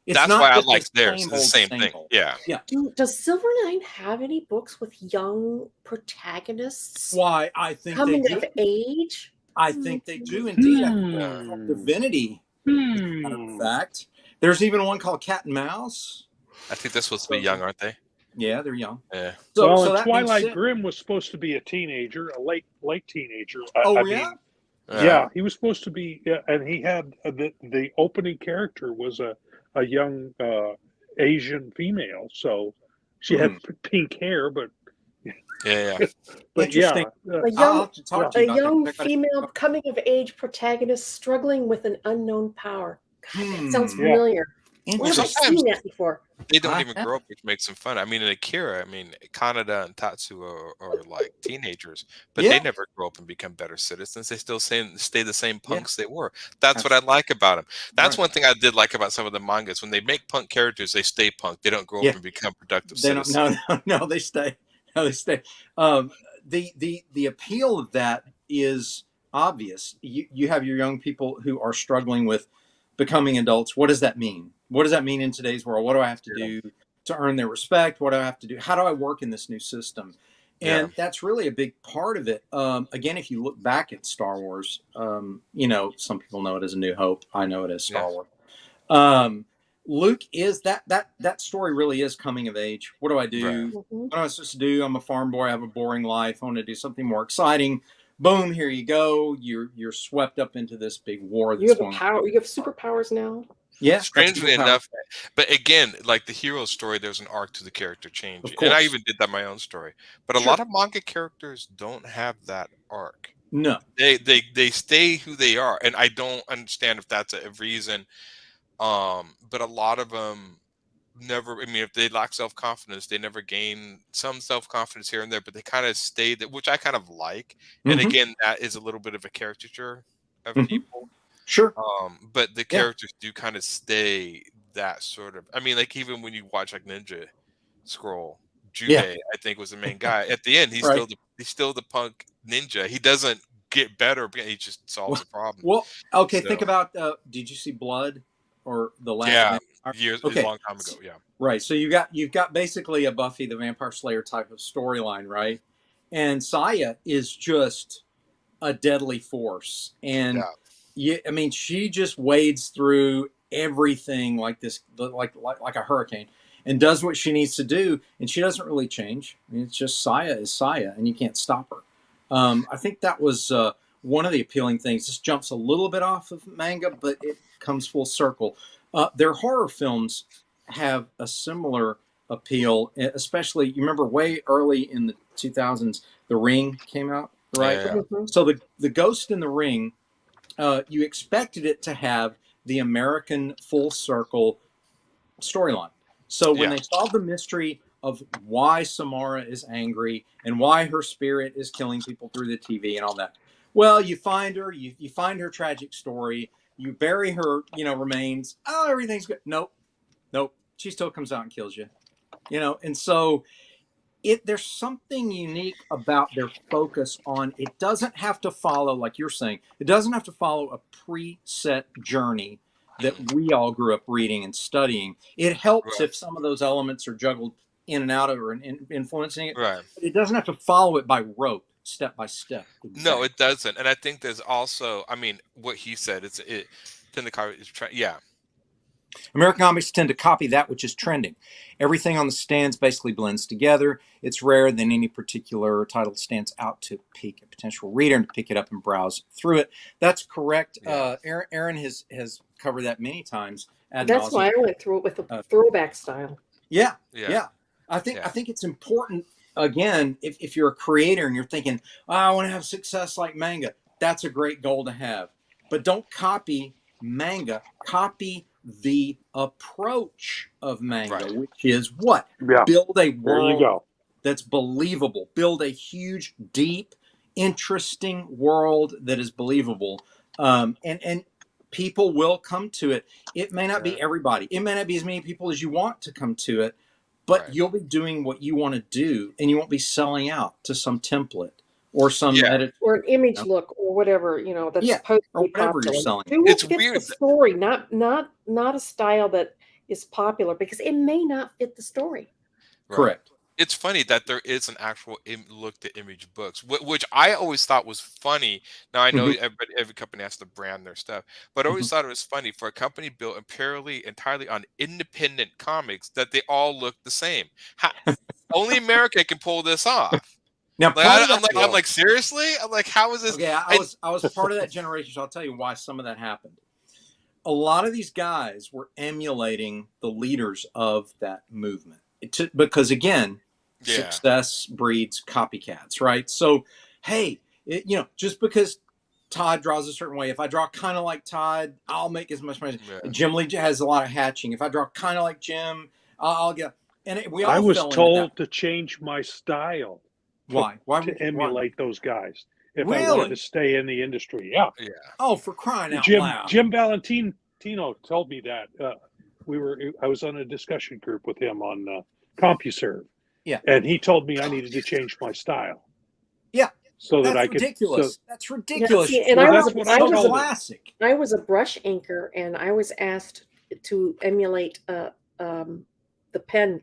It's That's not why I just the liked theirs. same The old, same same thing. old. Yeah. Yeah. Does Silverline have any books with young protagonists Why I think they coming do. of age? I think they do indeed. I think Yeah. it's called Divinity, as a matter of fact. There's even one called Cat and Mouse. I think they're supposed to be young, aren't they? Yeah, they're young. Yeah. So, Well, so and that being Twilight said, Grimm was supposed to be a teenager, a late teenager. oh I yeah, mean, yeah, he was supposed to be, and he had the opening character was a young Asian female, so she had pink hair, but Yeah. but yeah, interesting. A I'll young, have to talk to a you about young that. I gotta- female coming of age protagonist struggling with an unknown power. God, that sounds Hmm. familiar. Where have I Sometimes seen that before? they don't I even have. grow up, which makes them fun. I mean, in Akira, I mean, Kaneda and Tatsu are like teenagers, but they Yeah, never grow up and become better citizens. They still stay the same yeah, punks they were. That's what I absolutely. like about them. That's Right. one thing I did like about some of the mangas. When they make punk characters, they stay punk. They don't grow Yeah, up and become productive they don't. citizens. No, they stay. No, they stay. Um, the appeal of that is obvious. You have your young people who are struggling with becoming adults. What does that mean? What does that mean in today's world? What do I have to Yeah. do to earn their respect? What do I have to do? How do I work in this new system? Yeah. And that's really a big part of it. Again, if you look back at Star Wars, some people know it as A New Hope. I know it as Star Yeah. Wars. Um, Luke is that story really is coming of age. What do I do? Right. Mhm. What am I supposed to do? I'm a farm boy. I have a boring life. I want to do something more exciting. Boom! Here you go. You're swept up into this big war You that's have a going on. power. You have superpowers now. Yeah, that's Strangely superpower. enough, but again, like the hero story, there's an arc to the character change, Of and I course. even did that in my own story. But a Sure. lot of manga characters don't have that arc. No. They stay who they are, and I don't understand if that's a reason. But a lot of them never. I mean, if they lack self confidence, they never gain some self confidence here and there. But they kind of stay that, which I kind of like. And Mhm. again, that is a little bit of a caricature of Mhm. people. Sure. But the Yeah. characters do kind of stay that sort of. I mean, like even when you watch like Ninja Scroll, Yeah. Jubei, I think was the main guy. At the end, Right. he's still the punk ninja. He doesn't get better, but he just solves the problem. Well, okay. So Think about. Did you see Blood or The Last yeah, Vampire? a Okay. long time ago. Yeah, Right. So you've got basically a Buffy the Vampire Slayer type of storyline, right? And Saya is just a deadly force. And yeah, I mean, she just wades through everything like this, like a hurricane, and does what she needs to do. And she doesn't really change. I mean, it's just Saya is Saya, and you can't stop her. I think that was one of the appealing things. This jumps a little bit off of manga, but it comes full circle. Their horror films have a similar appeal, especially you remember way early in the 2000s, The Ring came out, right? yeah. Mhm. So the Ghost in the Ring, you expected it to have the American full circle storyline. So when Yeah. they solve the mystery of why Samara is angry and why her spirit is killing people through the TV and all that, well, you find her, you find her tragic story, you bury her, remains. Oh, everything's good. Nope. She still comes out and kills you. And so there's something unique about their focus on it doesn't have to follow, like you're saying, it doesn't have to follow a preset journey that we all grew up reading and studying. It helps Right. if some of those elements are juggled in and out of or influencing it. Right. But it doesn't have to follow it by rote, step by step. No, it doesn't. And I think there's also, I mean, what he said, yeah. American comics tend to copy that which is trending. Everything on the stands basically blends together. It's rare that any particular title stands out to pique a potential reader and to pick it up and browse through it. That's correct. Yeah. Aaron has covered that many times. That's why I went through it with a throwback style. Yeah. Yeah. I think it's important. Again, if you're a creator and you're thinking, I want to have success like manga, that's a great goal to have. But don't copy manga. Copy the approach of manga, Right. which is what? Yeah. Build a There you world go. that's believable. Build a huge, deep, interesting world that is believable. And people will come to it. It may not be everybody. It may not be as many people as you want to come to it, but Right. you'll be doing what you want to do, and you won't be selling out to some template or some Yeah. edit, or an you image know? look or whatever, that's Yeah, supposed to or be whatever you're popular. selling. Do what It's fits the weird. story, not a style that is popular because it may not fit the story. Right. Correct. It's funny that there is an actual look to image books, which I always thought was funny. Now I know Mhm, every company has to brand their stuff, but I always mhm. thought it was funny for a company built entirely on independent comics that they all look the same. How, only America can pull this off. Now, Like part of that I'm was like seriously. I'm like, how is this? okay. And I was part of that generation, so I'll tell you why some of that happened. A lot of these guys were emulating the leaders of that movement because again, yeah, success breeds copycats, right? So, hey, just because Todd draws a certain way, if I draw kind of like Todd, I'll make as much money. yeah. Jim Lee has a lot of hatching. If I draw kind of like Jim, I'll get. And we I all was fell into that. told to change my style Why? Why to would you? Why? emulate those guys if I wanted to Really? stay in the industry. Yeah, Yeah. Oh, for crying out Jim loud! Jim Valentino told me that. I was on a discussion group with him on CompuServe, Yeah, and he told me I needed to change my style yeah. so that That's I could. So ridiculous. That's Yeah, ridiculous. see, and well, I was that's a, what I I was So a, told him. classic. I was a brush inker, and I was asked to emulate the pen,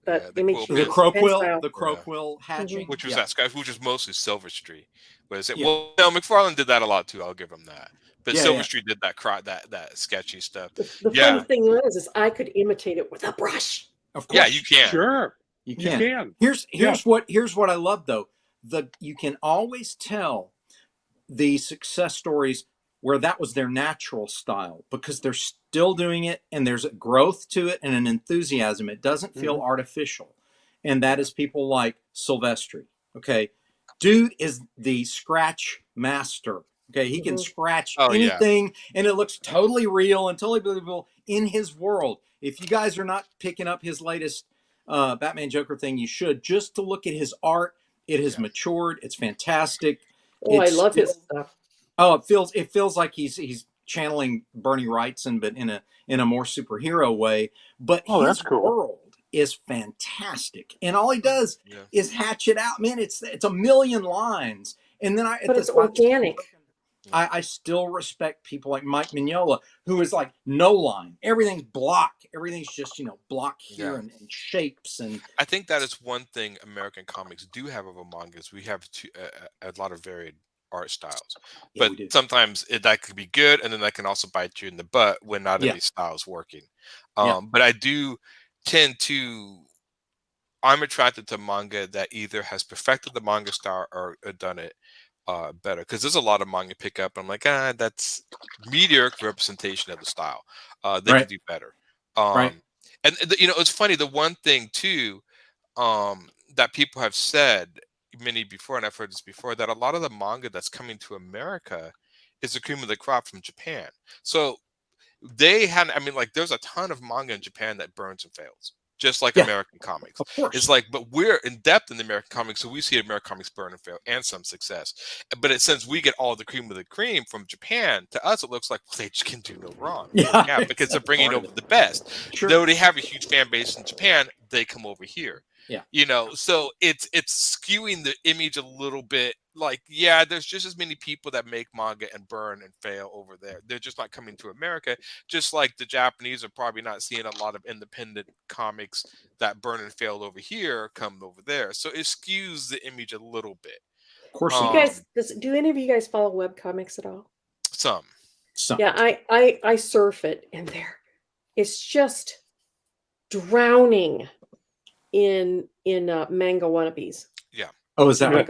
Yeah, that the image quill The use, pen. the pen croquill, style. the Yeah. croquill hatching. Which was Yeah, that guy, which was mostly Silverstreet. But is it yeah, well? No, McFarlane did that a lot too. I'll give him that. But yeah, yeah. Silverstreet did that sketchy stuff. The funny Yeah, thing was, is I could imitate it with a brush. Of yeah, course, you can. Sure, you you can. can. Here's Yeah, here's what I love though. You can always tell the success stories where that was their natural style because they're still doing it and there's a growth to it and an enthusiasm. It doesn't feel hmm artificial. And that yeah. is people like Silvestri. Okay. Dude is the scratch master. Okay. He can Hmm. scratch Oh yeah, anything and it looks totally real and totally believable in his world. If you guys are not picking up his latest Batman Joker thing, you should just to look at his art. It has yeah, matured. It's fantastic. Oh, I It's love his still stuff. it feels like he's channeling Bernie Wrightson, but in a more superhero way. But Oh, that's his cool. world is fantastic, and all he does yeah. is hatch it out. Man, it's a million lines, and then But it's organic. I still respect people like Mike Mignola, who is like no line. Everything's block. Everything's just block here Yeah. and shapes and I think that is one thing American comics do have over mangas. We have a lot of varied art styles, yeah, but we do. sometimes that could be good, and then that can also bite you in the butt when not Yeah, any styles working. yeah, But I do tend to. I'm attracted to manga that either has perfected the manga style or done it better. Because there's a lot of manga pickup. I'm like, that's mediocre representation of the style. They right, could do better. right. And it's funny. The one thing too that people have said many before, and I've heard this before, that a lot of the manga that's coming to America is the cream of the crop from Japan. So they had, I mean, like, there's a ton of manga in Japan that burns and fails, just like Yeah, American comics. of course. It's like, but we're in depth in the American comics, so we see American comics burn and fail and some success. But since we get all the cream of the cream from Japan, to us, it looks like they just can do no wrong. Yeah, Yeah, because they're that's bringing part of over it. the best. Sure. Though they have a huge fan base in Japan, they come over here. Yeah. So it's skewing the image a little bit. Like, yeah, there's just as many people that make manga and burn and fail over there. They're just not coming to America. Just like the Japanese are probably not seeing a lot of independent comics that burn and failed over here come over there. So it skews the image a little bit. Of course Do it you does. guys, do any of you guys follow web comics at all? Some. Some. Yeah, I surf it, and it's just drowning in manga wannabes. Yeah. Oh, is that Yeah. right?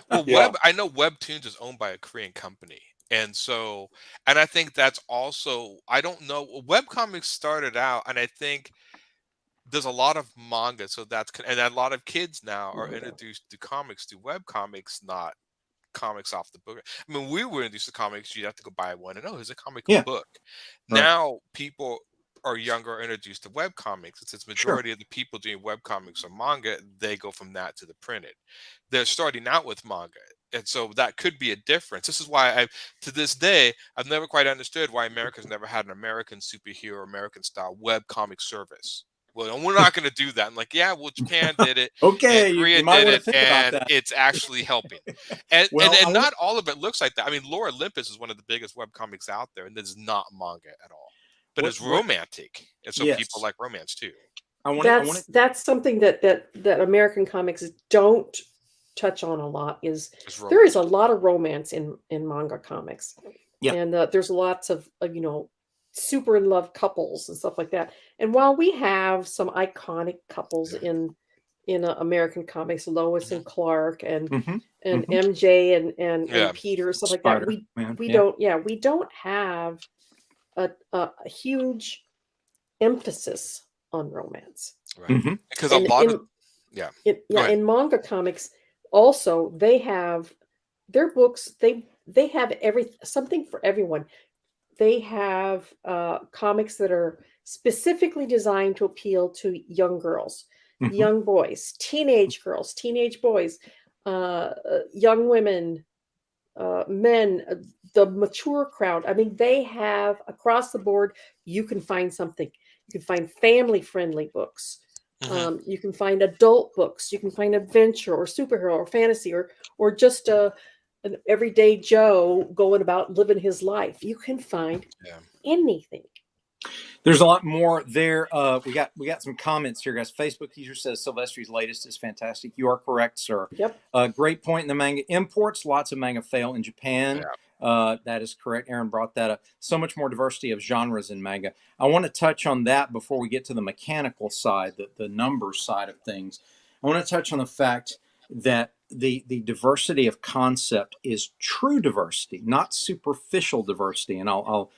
Yeah. Well, Yeah. I know Webtoons is owned by a Korean company. And I think that's also, I don't know, webcomics started out, and I think there's a lot of manga, so and a lot of kids now are introduced to comics through web comics, not comics off the book. I mean, we were introduced to comics, you'd have to go buy one, and here's a comic Yeah. book. Right. Now people are younger, introduced to web comics. Since Sure. majority of the people doing web comics or manga, they go from that to the printed. They're starting out with manga. And so that could be a difference. This is why to this day, I've never quite understood why America's never had an American superhero, American style web comic service. well, we're not going to do that. I'm like, yeah, well, Japan did it. Okay, and Korea you might did want it, to think about and that. it's actually helping. And Well, and not all of it looks like that. I mean, Lore Olympus is one of the biggest webcomics out there, and it's not manga at all. But it's romantic, and so people Yes. like romance too. That's something that American comics don't touch on a lot. Is It's there is a romance. lot of romance in manga comics, Yeah. and there's lots of super in love couples and stuff like that. And while we have some iconic couples in American comics, Lois and Clark, and MJ and Yeah. Peter, stuff like that, we don't have a huge emphasis on romance. Right. Because And a lot of Go ahead. in manga comics also, they have their books, they have something for everyone. They have comics that are specifically designed to appeal to young girls, young boys, teenage girls, teenage boys, young women, men, the mature crowd. I mean, they have across the board, you can find something. You can find family friendly books. You can find adult books. You can find adventure or superhero or fantasy or just an everyday Joe going about living his life. You can find anything. There's a lot more there. We got some comments here, guys. Facebook user says Silvestri's latest is fantastic. You are correct, sir. Yep. Great point in the manga imports. Lots of manga fail in Japan. That is correct. Aaron brought that up. So much more diversity of genres in manga. I want to touch on that before we get to the mechanical side, the numbers side of things. I want to touch on the fact that the diversity of concept is true diversity, not superficial diversity. And I'll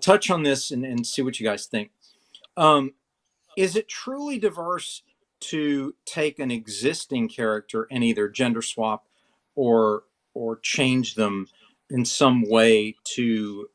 touch on this and see what you guys think. Is it truly diverse to take an existing character and either gender swap or change them in some way to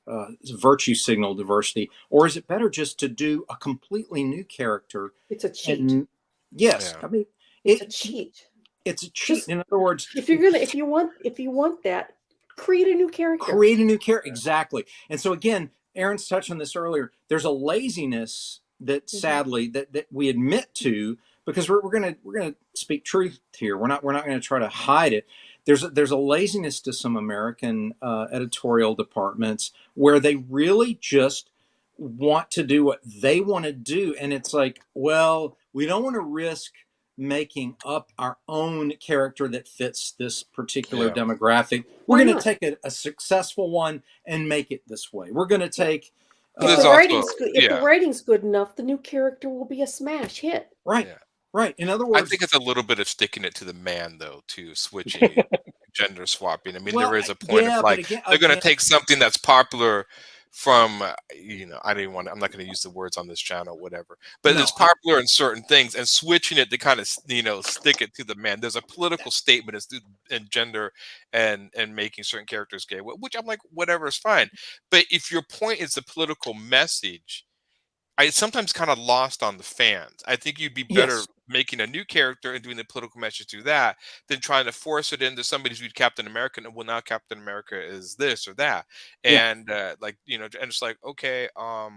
virtue signal diversity? Or is it better just to do a completely new character? It's a cheat. Yes. I mean, it's a cheat. It's a cheat. In other words, if you want that, create a new character. Create a new character. Exactly. And so again, Aaron's touched on this earlier. There's a laziness that sadly that we admit to, because we're gonna speak truth here. We're not gonna try to hide it. There's a laziness to some American editorial departments where they really just want to do what they want to do, and it's like, well, we don't want to risk making up our own character that fits this particular demographic. We're going to take a successful one and make it this way. We're going to take if the writing's good enough, the new character will be a smash hit. Right. Right. In other words, I think it's a little bit of sticking it to the man, though, to switching gender swapping. I mean, there is a point of like they're going to take something that's popular from I'm not going to use the words on this channel, whatever, but it's popular in certain things, and switching it to kind of stick it to the man. There's a political statement in gender and making certain characters gay, which I'm like, whatever is fine. But if your point is the political message, it's sometimes kind of lost on the fans. I think you'd be better making a new character and doing the political message through that than trying to force it into somebody's viewed Captain America, and well, now Captain America is this or that, and and it's like, okay, I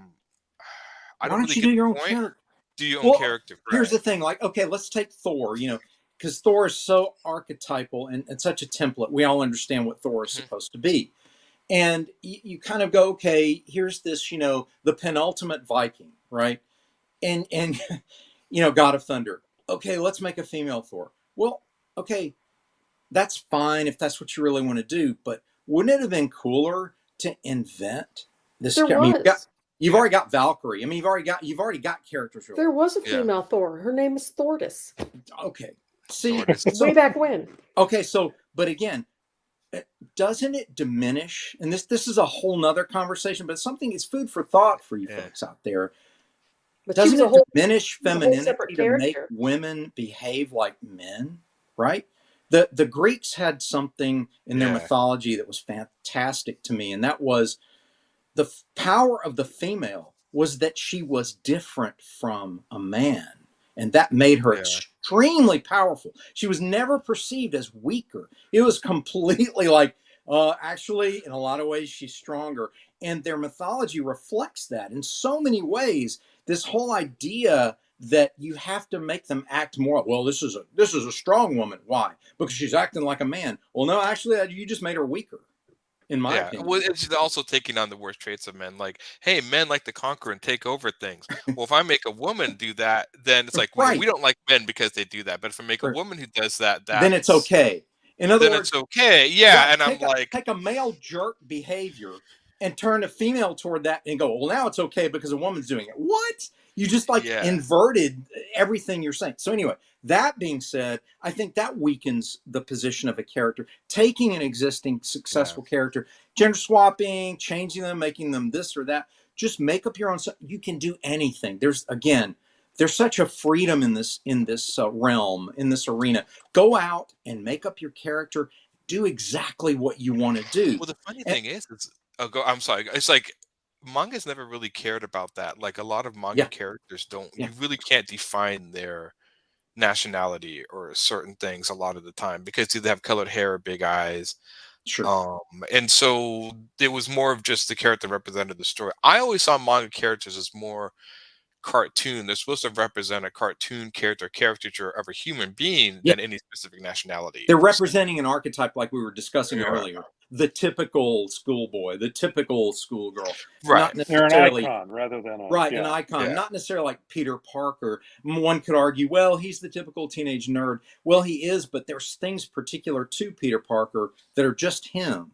don't really you get do your the own point. character? Do your own character. Here's the thing, like, okay, let's take Thor, because Thor is so archetypal and such a template. We all understand what Thor is supposed to be. And you kind of go, okay, here's this, the penultimate Viking, right? And God of Thunder. Okay, let's make a female Thor. Well, okay, that's fine if that's what you really want to do, but wouldn't it have been cooler to invent this? You've already got Valkyrie. I mean, you've already got characters. There was a female Thor. Her name is Thordis. Okay, see, way back when. Okay, but again, doesn't it diminish? And this is a whole nother conversation, but it's food for thought for you folks out there. But doesn't it diminish femininity to make women behave like men? Right? The Greeks had something in their mythology that was fantastic to me, and that was the power of the female was that she was different from a man. And that made her extremely powerful. She was never perceived as weaker. It was completely like, actually, in a lot of ways, she's stronger. And their mythology reflects that in so many ways. This whole idea that you have to make them act more. Well, this is a strong woman. Why? Because she's acting like a man. Well, no, actually, you just made her weaker, in my Yeah, opinion. well, it's also taking on the worst traits of men. Like, hey, men like to conquer and take over things. Well, if I make a woman do that, then it's like we Right. don't like men because they do that. But if I make a Or- woman who does that, then it's that's okay. In other then words, it's okay. Yeah, right. and I'm like, Take a male jerk behavior and turn a female toward that and go, well, now it's okay because a woman's doing it. What? You just like yeah, inverted everything you're saying. So anyway, that being said, I think that weakens the position of a character. Taking an existing successful character, gender swapping, changing them, making them this or that, just make up your own stuff. You can do anything. There's such a freedom in this realm, in this arena. Go out and make up your character. Do exactly what you want to do. well, the funny And, thing is, I'm sorry. It's like manga's never really cared about that. Like a lot of manga yeah, characters don't. yeah, You really can't define their nationality or certain things a lot of the time because they have colored hair or big eyes. sure. Um, and so it was more of just the character represented the story. I always saw manga characters as more cartoon. They're supposed to represent a cartoon character, caricature of a human being Yeah, than any specific nationality they're per se. representing an archetype like we were discussing Yeah. earlier. The typical schoolboy, the typical schoolgirl, Right. not They're an necessarily icon rather than a right, an yeah. icon, Yeah. not necessarily like Peter Parker. One could argue, well, he's the typical teenage nerd. Well, he is, but there's things particular to Peter Parker that are just him,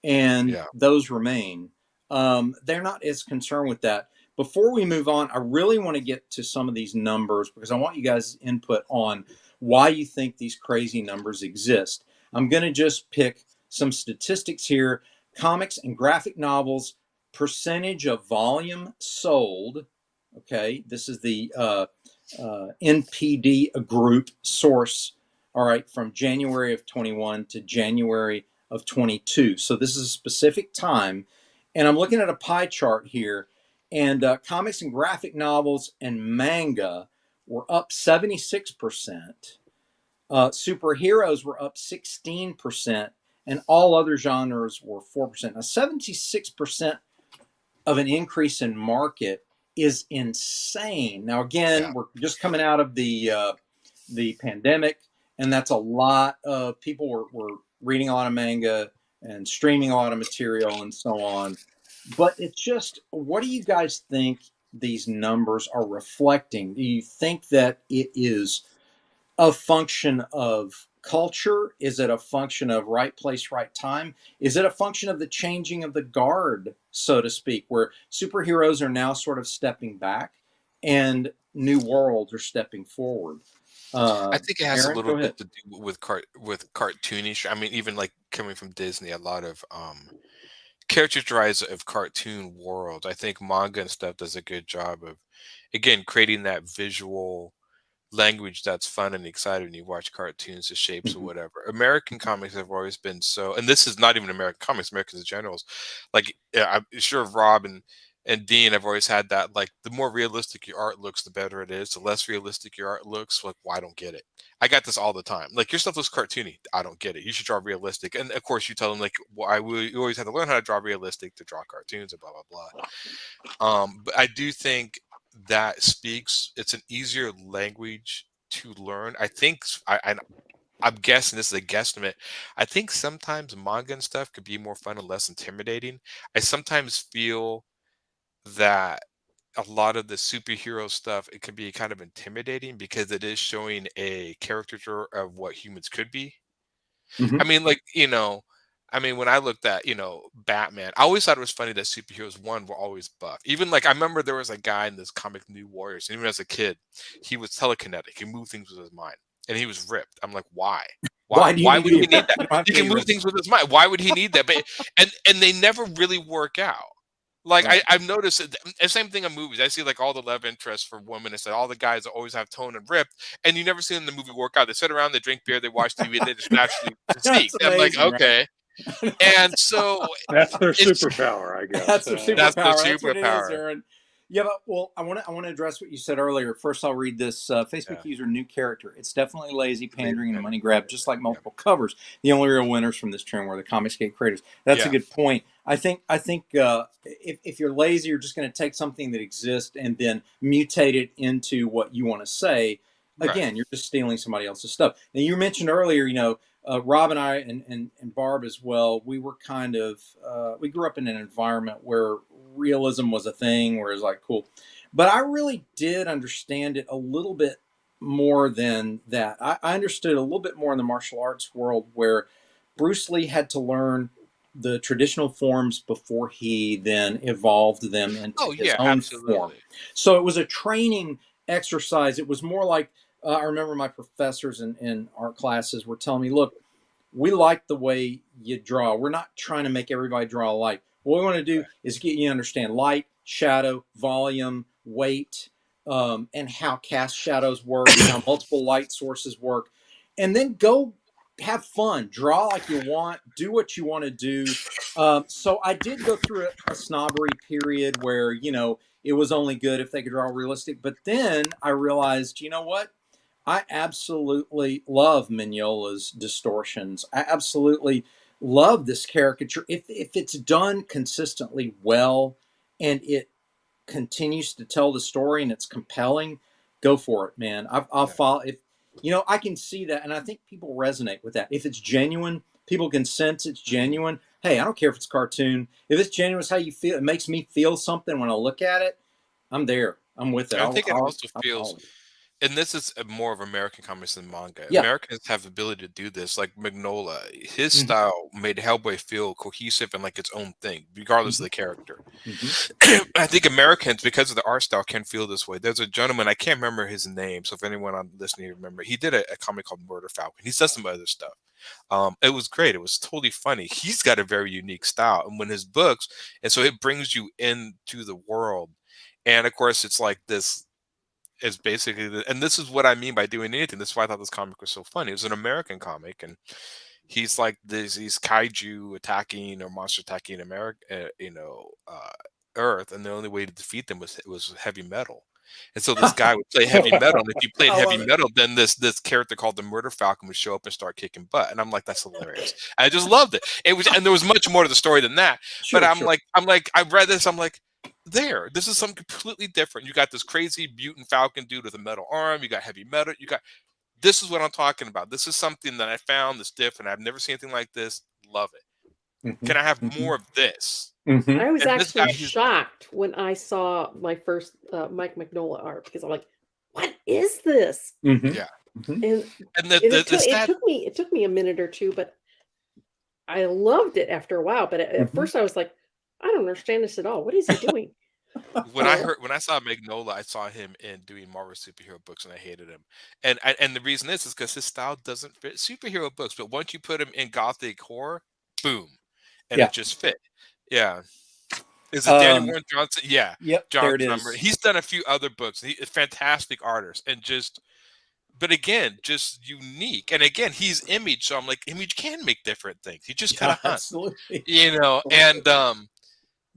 and Yeah. those remain. They're not as concerned with that. Before we move on, I really want to get to some of these numbers because I want you guys' input on why you think these crazy numbers exist. I'm going to just pick some statistics here. Comics and graphic novels, percentage of volume sold. Okay, this is the NPD group source. All right, from January of 21 to January of 22. So this is a specific time. And I'm looking at a pie chart here. And comics and graphic novels and manga were up 76%. Superheroes were up 16%. And all other genres were 4%. Now, 76% of an increase in market is insane. Now, again, Yeah. we're just coming out of the pandemic, and that's a lot of people were reading a lot of manga and streaming a lot of material and so on. But it's just, what do you guys think these numbers are reflecting? Do you think that it is a function of culture? Is it a function of right place, right time? Is it a function of the changing of the guard, so to speak, where superheroes are now sort of stepping back and new worlds are stepping forward? I think it has a Aaron, little go ahead. bit to do with cartoonish. I mean, even like coming from Disney, a lot of characterized of cartoon world. I think manga and stuff does a good job of, again, creating that visual language that's fun and exciting when you watch cartoons, the shapes or Mhm. whatever. American comics have always been so, and this is not even American comics, Americans in general. Like, yeah, I'm sure Rob and Dean have always had that. Like, the more realistic your art looks, the better it is. The less realistic your art looks, like, well, I don't get it. I got this all the time. Like, your stuff looks cartoony. I don't get it. You should draw realistic. And of course, you tell them like, well, you always have to learn how to draw realistic to draw cartoons and blah blah blah. But I do think that speaks. It's an easier language to learn. I think I'm guessing this is a guesstimate. I think sometimes manga and stuff could be more fun and less intimidating. I sometimes feel that a lot of the superhero stuff, it can be kind of intimidating because it is showing a caricature of what humans could be. I Mhm. mean, like, I mean, when I looked at, Batman, I always thought it was funny that superheroes, one, were always buff. Even like, I remember there was a guy in this comic New Warriors, and even as a kid, he was telekinetic. He moved things with his mind, and he was ripped. I'm like, why? Why do you Why need would to he be need that? you don't have He to can be move ripped. things with his mind. Why would he need that? But and they never really work out. Like, Right. I've noticed the same thing in movies. I see like all the love interests for women. It's like all the guys always have tone and ripped, and you never see them in the movie work out. They sit around, they drink beer, they watch TV, and they just naturally physique. That's I'm like, amazing, right? okay. And so That's their it's superpower, I guess. That's their that's the superpower. That's what it is, superpower. Aaron. Yeah, but well, I want to address what you said earlier. First, I'll read this Facebook Yeah. user new character. It's definitely lazy, Lazy pandering, and a pandering. money grab, just like Yeah. multiple covers. The only real winners from this trend were the Comicsgate creators. That's a Yeah. good point. If you're lazy, you're just going to take something that exists and then mutate it into what you want to say. Right. Again, you're just stealing somebody else's stuff. Now, you mentioned earlier, Rob and I and Barb as well, we were we grew up in an environment where realism was a thing, where it's like, cool. But I really did understand it a little bit more than that. I understood a little bit more in the martial arts world, where Bruce Lee had to learn the traditional forms before he then evolved them into Oh his yeah, own form. absolutely. So it was a training exercise. It was more like, I remember my professors in art classes were telling me, look, we like the way you draw. We're not trying to make everybody draw alike. What we want to do is get you to understand light, shadow, volume, weight, and how cast shadows work, and how multiple light sources work. And then go have fun, draw like you want, do what you want to do. So I did go through a snobbery period where, it was only good if they could draw realistic. But then I realized, you know what? I absolutely love Mignola's distortions. I absolutely love this caricature. If it's done consistently well and it continues to tell the story and it's compelling, go for it, man. I'll follow. If I can see that, and I think people resonate with that. If it's genuine, people can sense it's genuine. Hey, I don't care if it's cartoon. If it's genuine, it's how you feel. It makes me feel something when I look at it. I'm there. I'm with it. I think it also I'll feels, follow it. and this is more of American comics than manga. Yeah. Americans have the ability to do this. Like Mignola, his Mhm. style made Hellboy feel cohesive and like its own thing, regardless of the character. Mhm. I think Americans, because of the art style, can feel this way. There's a gentleman, I can't remember his name, so if anyone on listening remember, he did a comic called Murder Falcon. He's done some other stuff. It was great. It was totally funny. He's got a very unique style, and when his books, and so it brings you into the world. And of course, it's like this is basically and this is what I mean by doing anything. This is why I thought this comic was so funny. It was an American comic, and he's like these kaiju attacking or monster attacking America, Earth, and the only way to defeat them was heavy metal. And so this guy would play heavy metal, and if you played I heavy love it. metal, then this character called the Murder Falcon would show up and start kicking butt. And I'm like, that's hilarious. I just loved it. It was, and there was much more to the story than that. Sure, But I'm sure. like, I read this, I'm like, this is something completely different. You got this crazy mutant falcon dude with a metal arm. You got heavy metal. This is what I'm talking about. This is something that I found that's different. I've never seen anything like this. Love it. Mhm. Can I have Mhm. more of this? Mhm. I was And this guy, actually shocked when I saw my first Mike Mignola art because I'm like, "What is this?" Mhm. yeah. And, Mhm. And and it took sad, it took me a minute or two, but I loved it after a while. But at Mhm. first, I was like, "I don't understand this at all. What is he doing?" when You know? when I saw Magnola, I saw him in doing Marvel superhero books, and I hated him. And the reason is because his style doesn't fit superhero books. But once you put him in gothic horror, boom, and Yeah. it just fit. Yeah. Is it Daniel Um, Warren Johnson? Yeah, yep. John There it Crummer. is. He's done a few other books. He's a fantastic artist, and but again, just unique. And again, he's Image, so I'm like, Image can make different things. He just kind Yeah, of hunt, absolutely. And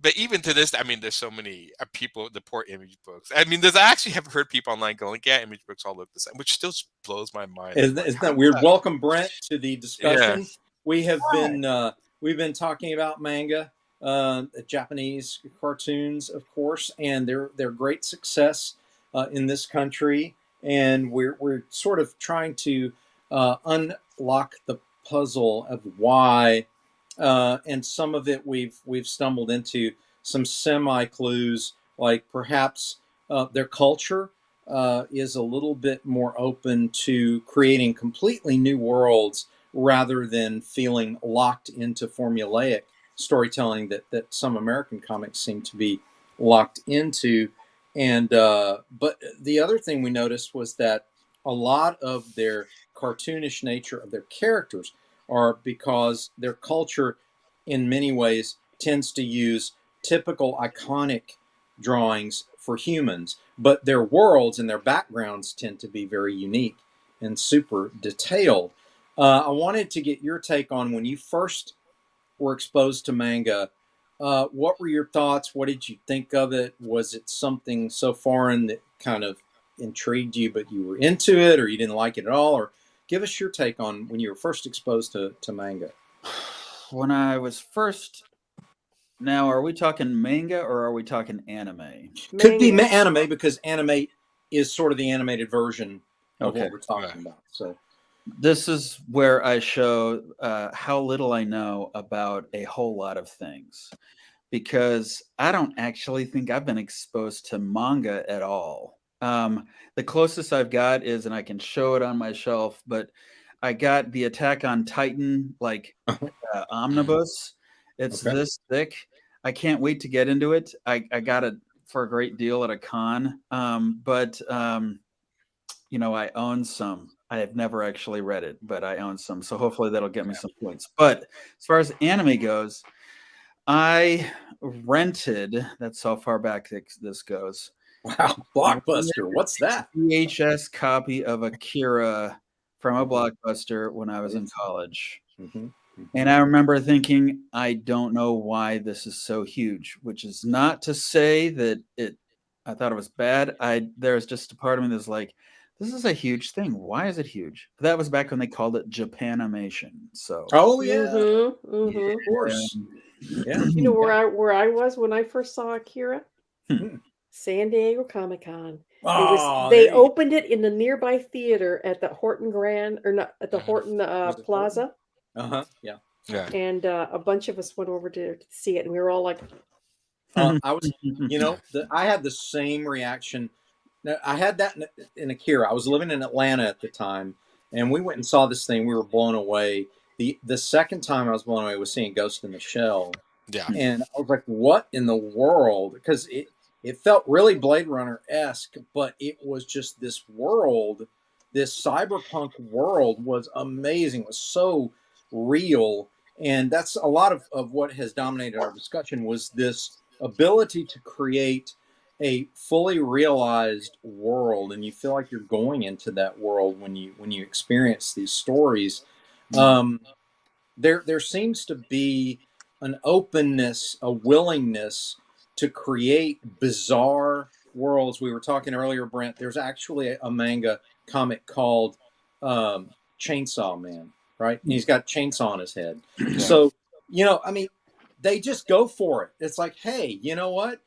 but even to this, I mean, there's so many people, the poor Image books. I mean, I actually have heard people online going, yeah, Image books all look the same, which still blows my mind. I'm like, Isn't how that is weird? that? Welcome, Brent, to the Yeah. discussion. We have been we've been talking about manga, Japanese cartoons, of course, and their great success in this country, and we're sort of trying to unlock the puzzle of why, and some of it we've stumbled into some semi clues, like perhaps their culture is a little bit more open to creating completely new worlds rather than feeling locked into formulaic storytelling that some American comics seem to be locked into. And but the other thing we noticed was that a lot of their cartoonish nature of their characters are because their culture, in many ways, tends to use typical iconic drawings for humans, but their worlds and their backgrounds tend to be very unique and super detailed. I wanted to get your take on when you first were exposed to manga. What were your thoughts? What did you think of it? Was it something so foreign that kind of intrigued you, but you were into it, or you didn't like it at all? Or give us your take on when you were first exposed to manga. When I was first Now, are we talking manga or are we talking anime? Could be Manga. anime, because anime is sort of the animated version of Okay. what we're talking about. So This is where I show how little I know about a whole lot of things, because I don't actually think I've been exposed to manga at all. The closest I've got is, and I can show it on my shelf, but I got the Attack on Titan omnibus. It's Okay. this thick. I can't wait to get into it. I got it for a great deal at a con, but I own some. I have never actually read it, but I own some. So hopefully that'll get me some points. But as far as anime goes, I rented, that's how far back this goes. wow, Blockbuster. What's that? VHS copy of Akira from a Blockbuster when I was in college. Mm-hmm. And I remember thinking, I don't know why this is so huge, which is not to say that I thought it was bad. There's just a part of me that's like, this is a huge thing. Why is it huge? That was back when they called it Japanimation. So Oh yeah, Mm-hmm, mm-hmm. of course. Yeah. You know where I was when I first saw Akira? San Diego Comic Con. Oh, They opened it in the nearby theater at the Horton Grand, or not at the Horton Was it Plaza, Yeah. Yeah. and a bunch of us went over to see it, and we were all like, I was, I had the same reaction. Now, I had that in Akira. I was living in Atlanta at the time, and we went and saw this thing. We were blown away. The second time I was blown away was seeing Ghost in the Shell. Yeah. And I was like, what in the world? Because it felt really Blade Runner-esque, but it was just this world, this cyberpunk world was amazing. It was so real. And that's a lot of what has dominated our discussion, was this ability to create a fully realized world, and you feel like you're going into that world when you experience these stories. There seems to be an openness, a willingness to create bizarre worlds. We were talking earlier, Brent. There's actually a manga comic called Chainsaw Man, right? And he's got a chainsaw on his head. Yeah. So, they just go for it. It's like, hey, you know what?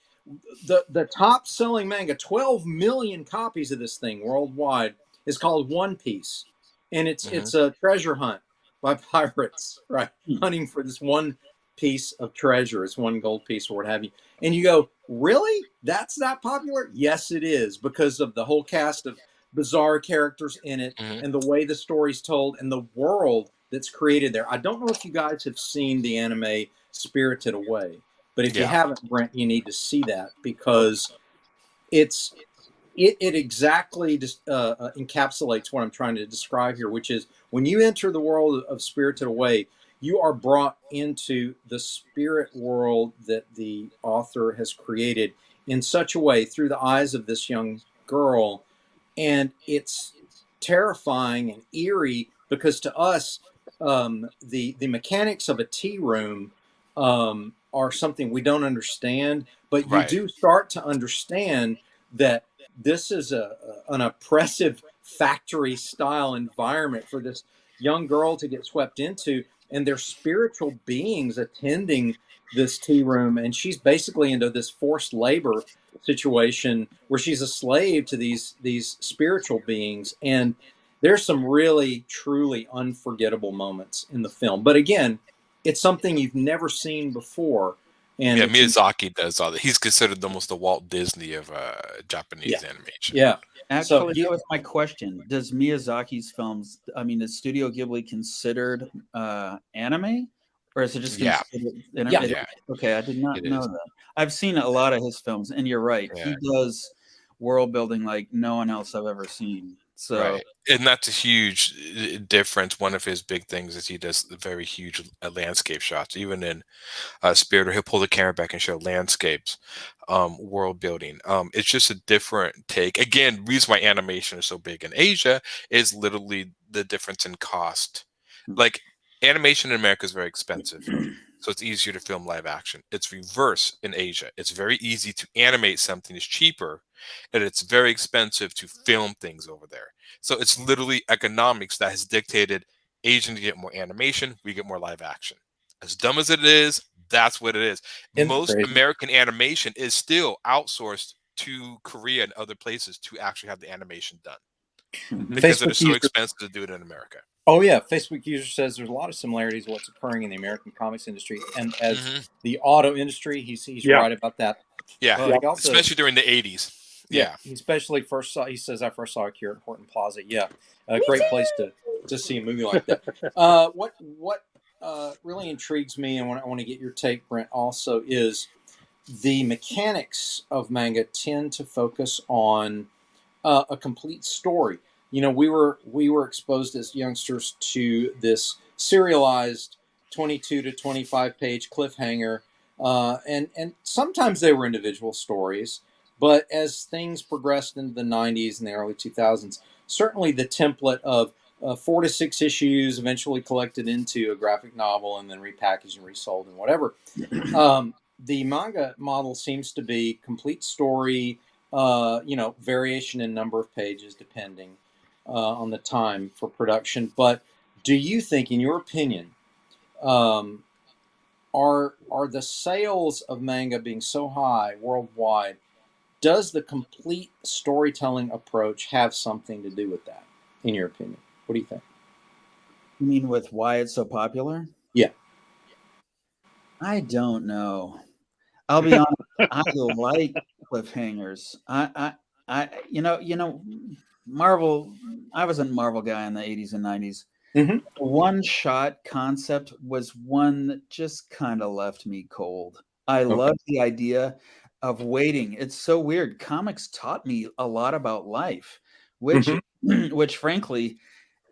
The top selling manga, 12 million copies of this thing worldwide, is called One Piece. And it's a treasure hunt by pirates, right? Hunting for this one piece of treasure. It's one gold piece or what have you. And you go, really? That's that popular? Yes, it is, because of the whole cast of bizarre characters in it, and the way the story's told, and the world that's created there. I don't know if you guys have seen the anime Spirited Away, but if you haven't, Brent, you need to see that, because it exactly encapsulates what I'm trying to describe here, which is when you enter the world of Spirited Away, you are brought into the spirit world that the author has created in such a way through the eyes of this young girl. And it's terrifying and eerie, because to us, the mechanics of a tea room are something we don't understand, but you do start to understand that this is an oppressive factory style environment for this young girl to get swept into, and there's spiritual beings attending this tea room, and she's basically into this forced labor situation where she's a slave to these spiritual beings. And there's some really truly unforgettable moments in the film, but again, it's something you've never seen before. And Miyazaki does all that. He's considered almost the Walt Disney of Japanese animation. Yeah. Actually, that was my question. Does Miyazaki's films, is Studio Ghibli considered anime? Or is it just considered Okay, I did not know that. I've seen a lot of his films, and you're right. He does world building like no one else I've ever seen. So, and that's a huge difference. One of his big things is he does very huge landscape shots. Even in Spirit, he'll pull the camera back and show landscapes, world building. It's just a different take. Again, reason why animation is so big in Asia is literally the difference in cost. Like, animation in America is very expensive, so it's easier to film live action. It's reverse in Asia. It's very easy to animate something, it's cheaper, and it's very expensive to film things over there. So it's literally economics that has dictated Asians get more animation, we get more live action. As dumb as it is, That's what it is. Isn't that Most crazy? American animation is still outsourced to Korea and other places to actually have the animation done because it Facebook is so user, expensive to do it in America. oh yeah, Facebook user says there's a lot of similarities to what's occurring in the American comics industry, and as the auto industry, he's Yeah. right about that. Yeah, He also, especially during the 80s. Yeah. he especially first saw. He says I first saw Akira at Horton Plaza. Yeah, a great place to see a movie like that. What really intrigues me, and I want to get your take, Brent, also is the mechanics of manga tend to focus on a complete story. You know, we were exposed as youngsters to this serialized 22 to 25 page cliffhanger, and sometimes they were individual stories. But as things progressed into the 90s and the early 2000s, certainly the template of 4 to 6 issues eventually collected into a graphic novel and then repackaged and resold and whatever. The manga model seems to be complete story, variation in number of pages depending on the time for production. But do you think, in your opinion, are the sales of manga being so high worldwide, does the complete storytelling approach have something to do with that, in your opinion? What do you think? You mean with why it's so popular? Yeah. I don't know. I'll be honest. I like cliffhangers. Marvel. I was a Marvel guy in the 80s and 90s. Mm-hmm. One shot concept was one that just kind of left me cold. I love the idea of waiting. It's so weird. Comics taught me a lot about life, which frankly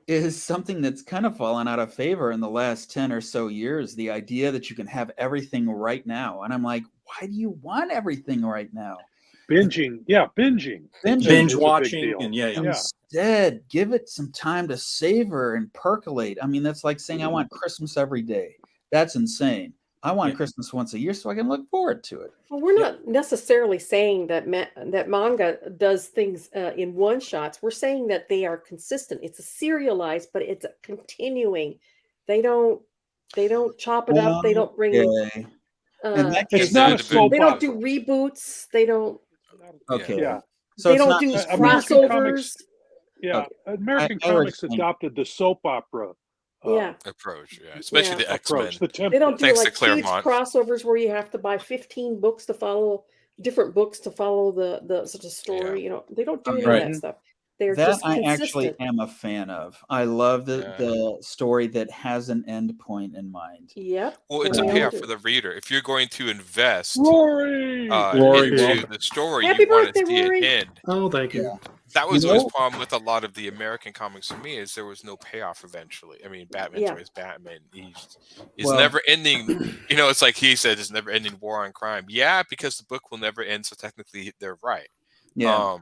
is something that's kind of fallen out of favor in the last 10 or so years. The idea that you can have everything right now. And I'm like, why do you want everything right now? Binging. Binge watching. And Instead, give it some time to savor and percolate. I mean, that's like saying I want Christmas every day. That's insane. I want Christmas once a year so I can look forward to it. Well, we're not necessarily saying that that manga does things in one shots. We're saying that they are consistent. It's a serialized, but it's a continuing. They don't chop it up. They don't bring in. It's not a soap They don't opera. do reboots. They don't. Okay. Yeah. So they it's don't not do just crossovers. Yeah. Okay. American I already comics think- adopted the soap opera approach, especially the X-Men. approach. The template. They don't do Thanks to like huge Claremont. crossovers where you have to buy 15 books to follow different books to follow the such a story. You know, they don't do any of that stuff. They're that just I consistent. actually am a fan of. I love the story that has an end point in mind. Yep. Well, it's a payoff for the reader. If you're going to invest Rory into the story, Happy you want to birthday, see Rory. it end. Oh, thank you. That was always the problem with a lot of the American comics for me, is there was no payoff eventually. I mean, Batman's always Batman. He's never ending. You know, it's like he said, it's never ending war on crime. Yeah, because the book will never end, so technically they're right. Yeah.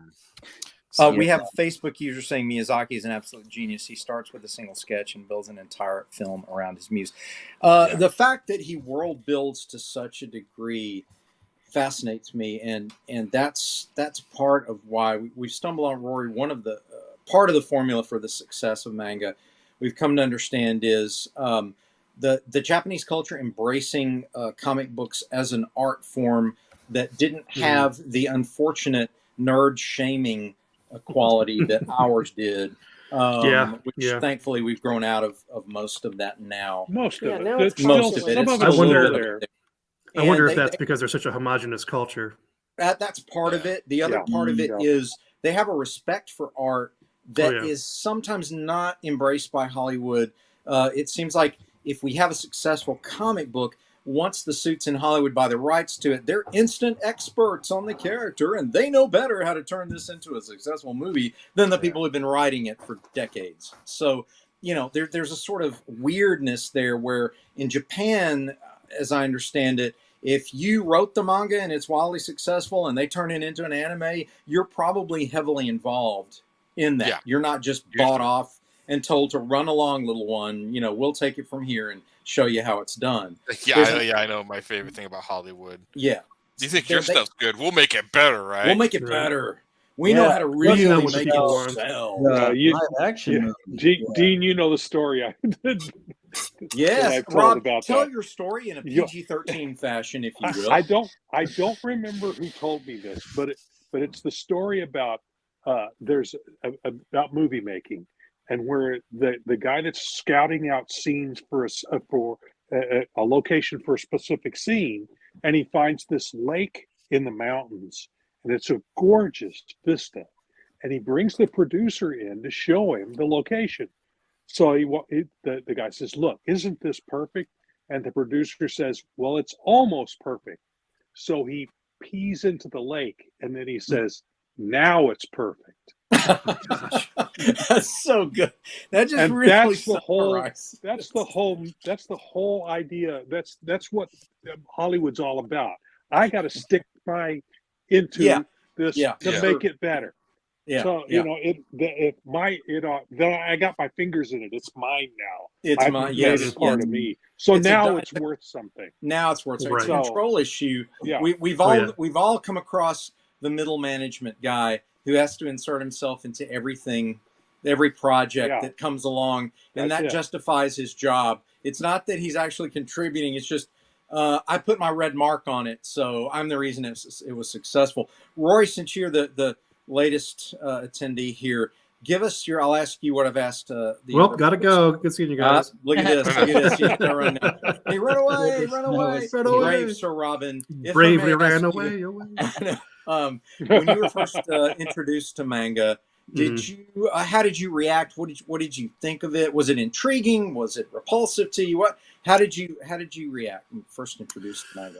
We have a Facebook user saying Miyazaki is an absolute genius. He starts with a single sketch and builds an entire film around his muse. The fact that he world builds to such a degree fascinates me, and that's part of why we stumble on Rory. One of the part of the formula for the success of manga we've come to understand is the Japanese culture embracing comic books as an art form that didn't have the unfortunate nerd shaming quality that ours did. Which thankfully we've grown out of most of that now. Most of it. Now it's most of it. Some of I it's wonder- still there. I wonder if that's because they're such a homogenous culture. That's part of it. The other part of it is they have a respect for art that is sometimes not embraced by Hollywood. It seems like if we have a successful comic book, once the suits in Hollywood buy the rights to it, they're instant experts on the character, and they know better how to turn this into a successful movie than the people who've been writing it for decades. So, you know, there's a sort of weirdness there where in Japan, as I understand it, if you wrote the manga and it's wildly successful and they turn it into an anime, you're probably heavily involved in that. Yeah. You're not just bought off and told to run along, little one. You know, we'll take it from here and show you how it's done. I know my favorite thing about Hollywood. Yeah. You think your stuff's good? We'll make it better, right? We'll make it better. We know how to really make it sell. Live action movie. Dean, you know the story. Yes, I've told Rob, about tell that. your story in a You- PG-13 fashion, if you will. I don't remember who told me this, but it's the story about there's about movie making, and where the guy that's scouting out scenes for a location for a specific scene, and he finds this lake in the mountains, and it's a gorgeous vista, and he brings the producer in to show him the location. So the guy says, "Look, isn't this perfect?" And the producer says, "Well, it's almost perfect." So he pees into the lake, and then he says, "Now it's perfect." That's so good. That just And really that's the summarizes. whole idea. That's what Hollywood's all about. I got to stick my into this to make it better. Yeah. So yeah. then I got my fingers in it. It's mine now. It's I've mine. made Yes, it part of me. So It's now it's worth something. Now it's worth it. It's a Right. control issue. Yeah. We've all come across the middle management guy who has to insert himself into everything, every project that comes along, and that justifies his job. It's not that he's actually contributing. It's just I put my red mark on it, so I'm the reason it was successful. Rory, since you're the latest attendee here, give us your. I'll ask you what I've asked. Well, gotta go. Good seeing you guys. Look at this. Look at this. You gotta run now. Hey, run away! Run away! Run away. Brave Sir Robin. If I Bravely may ran ask away. you, when you were first introduced to manga, did you? How did you react? What did you think of it? Was it intriguing? Was it repulsive to you? How did you react when first introduced to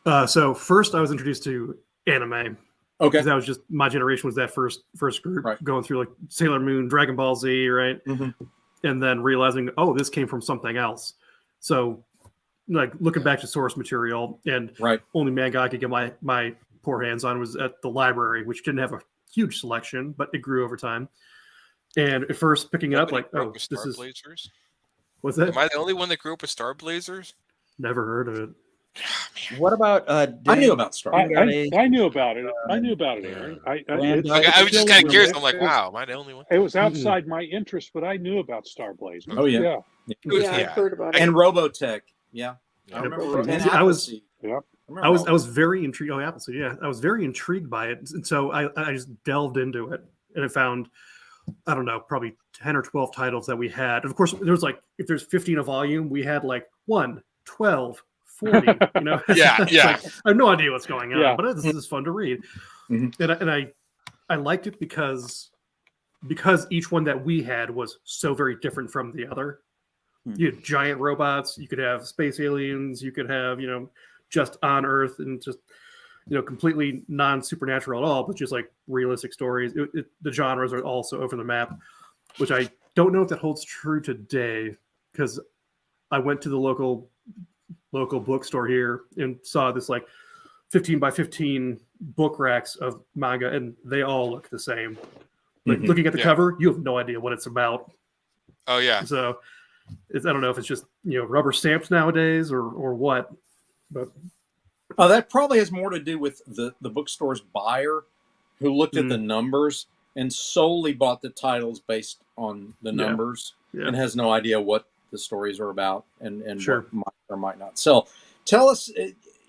manga? So first, I was introduced to anime. Okay. Because that was just my generation was that first group going through like Sailor Moon, Dragon Ball Z, right? And then realizing, oh, this came from something else. So like looking back to source material, and only manga I could get my poor hands on was at the library, which didn't have a huge selection, but it grew over time. And at first picking it up, like, oh, this is Blazers. What's that? Am I the only one that grew up with Star Blazers? Never heard of it. What about? I knew about Star. I knew about it. I knew about it, Aaron. I was just kind of curious. I'm like, wow, am I the only one? It was outside my interest, but I knew about Star Blazers. Oh yeah, I've heard about it. And Robotech. Yeah, I remember. And I was very intrigued. Oh, Appleseed. Yeah, I was very intrigued by it, and so I just delved into it, and I found, I don't know, probably 10 or 12 titles that we had. And of course, there was like, if there's 15 a volume, we had like 1, 12, 40. You know, yeah. Like, I have no idea what's going on, but this is fun to read, and I liked it because each one that we had was so very different from the other. You had giant robots, you could have space aliens, you could have, just on Earth, and just, completely non-supernatural at all, but just like realistic stories. The genres are also over the map, which I don't know if that holds true today, because I went to the local bookstore here and saw this like 15 by 15 book racks of manga, and they all look the same. Like looking at the cover, you have no idea what it's about. Oh yeah. So I don't know if it's just rubber stamps nowadays or what, but that probably has more to do with the bookstore's buyer, who looked at the numbers and solely bought the titles based on the numbers and has no idea what the stories are about and what might or might not sell. Tell us,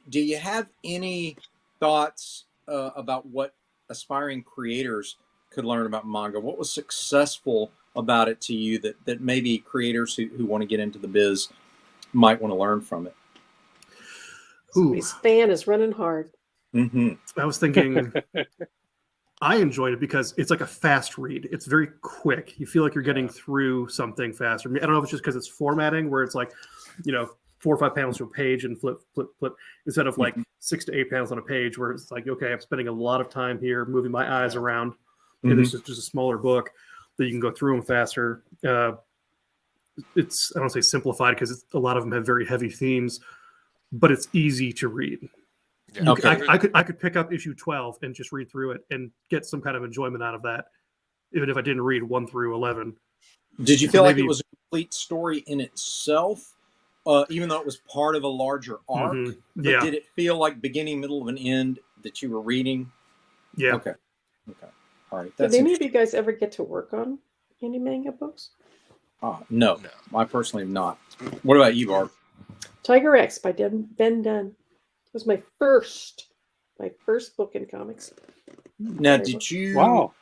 do you have any thoughts about what aspiring creators could learn about manga? What was successful about it to you that maybe creators who want to get into the biz might want to learn from it? Somebody's fan is running hard. I was thinking I enjoyed it because it's like a fast read. It's very quick. You feel like you're getting through something faster. I don't know if it's just because it's formatting where it's like, 4 or 5 panels to a page and flip, instead of like 6 to 8 panels on a page where it's like, okay, I'm spending a lot of time here moving my eyes around. And it's just a smaller book that you can go through them faster. It's, I don't say simplified because a lot of them have very heavy themes, but it's easy to read. Yeah. I could pick up issue 12 and just read through it and get some kind of enjoyment out of that, even if I didn't read 1 through 11. Did you feel like it was a complete story in itself, even though it was part of a larger arc? But did it feel like beginning, middle, and end that you were reading? Yeah. Okay. All right. Did any of you guys ever get to work on any manga books? No, No. I personally have not. What about you, Barb? Tiger X by Ben Dunn. It was my first book in comics. Now, did you? Wow.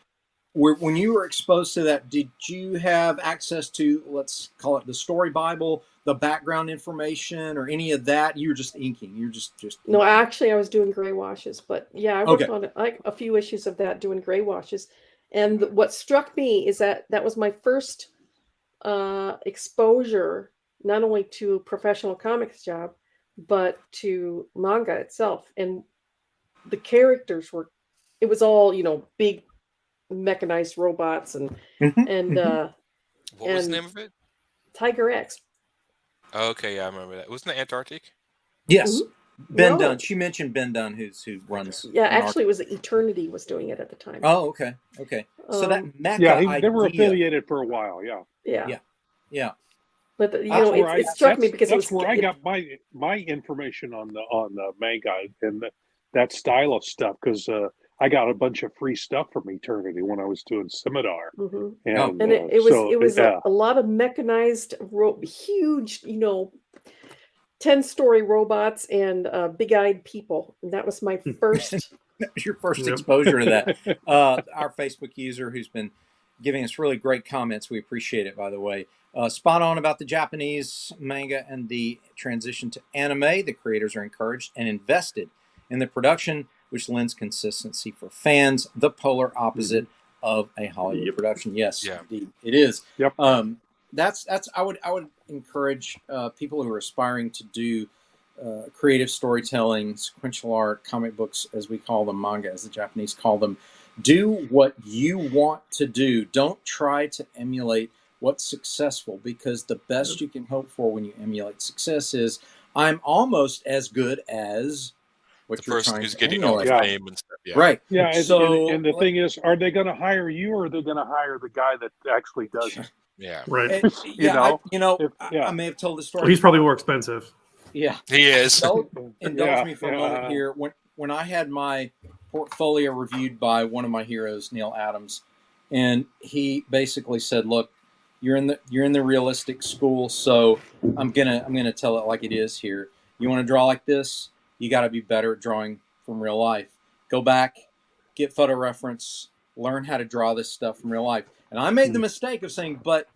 When you were exposed to that, did you have access to, let's call it the story Bible, the background information, or any of that? You were just inking. You were just No, inking. actually, I was doing gray washes, but yeah, I worked on like a few issues of that doing gray washes. And what struck me is that was my first exposure, not only to professional comics job, but to manga itself. And the characters it was all, big mechanized robots and What was the name of it? Tiger X. Okay, yeah, I remember that. Wasn't it Antarctic? Yes. Ben No. Dunn. She mentioned Ben Dunn, who runs. Yeah, actually, it was Eternity was doing it at the time. Oh, okay. So that mecha they were idea. affiliated for a while. Yeah. Yeah. But it struck me because that's where I got my information on the manga and that style of stuff, because I got a bunch of free stuff from Eternity when I was doing Scimitar. And it was a lot of mechanized, huge, 10-story robots and big-eyed people. And that was my first. That was your first exposure to that. Our Facebook user who's been giving us really great comments. We appreciate it, by the way. Spot on about the Japanese manga and the transition to anime. The creators are encouraged and invested in the production, which lends consistency for fans, the polar opposite of a Hollywood production. Yes, indeed, it is. Yep. That's I would encourage people who are aspiring to do creative storytelling, sequential art, comic books, as we call them, manga, as the Japanese call them. Do what you want to do. Don't try to emulate what's successful, because the best you can hope for when you emulate success is, I'm almost as good as what The you're person trying who's to getting all emulate. the fame and stuff. Yeah. Right. Yeah. And the So thing is, are they going to hire you, or are they going to hire the guy that actually does it? Yeah. Right. I may have told the story. Well, he's probably more expensive. Yeah. He is. Indulge me for a moment here. When I had my portfolio reviewed by one of my heroes, Neil Adams, and he basically said, "Look, you're in the realistic school, so I'm gonna tell it like it is here. You want to draw like this? You got to be better at drawing from real life. Go back, get photo reference, learn how to draw this stuff from real life." And I made the mistake of saying, "But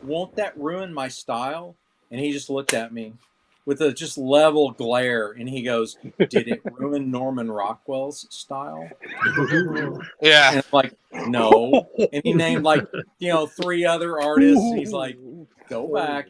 won't that ruin my style?" And he just looked at me with a just level glare, and he goes, "Did it ruin Norman Rockwell's style?" Yeah. And I'm like, "No." And he named 3 other artists. And he's like, "Go back,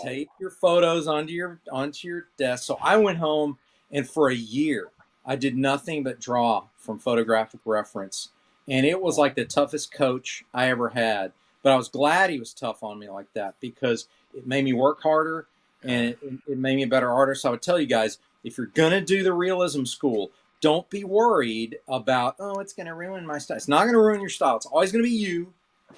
take your photos onto your desk." So I went home, and for a year I did nothing but draw from photographic reference, and it was like the toughest coach I ever had. But I was glad he was tough on me like that, because it made me work harder. And it made me a better artist. So I would tell you guys, if you're going to do the realism school, don't be worried about, it's going to ruin my style. It's not going to ruin your style. It's always going to be you,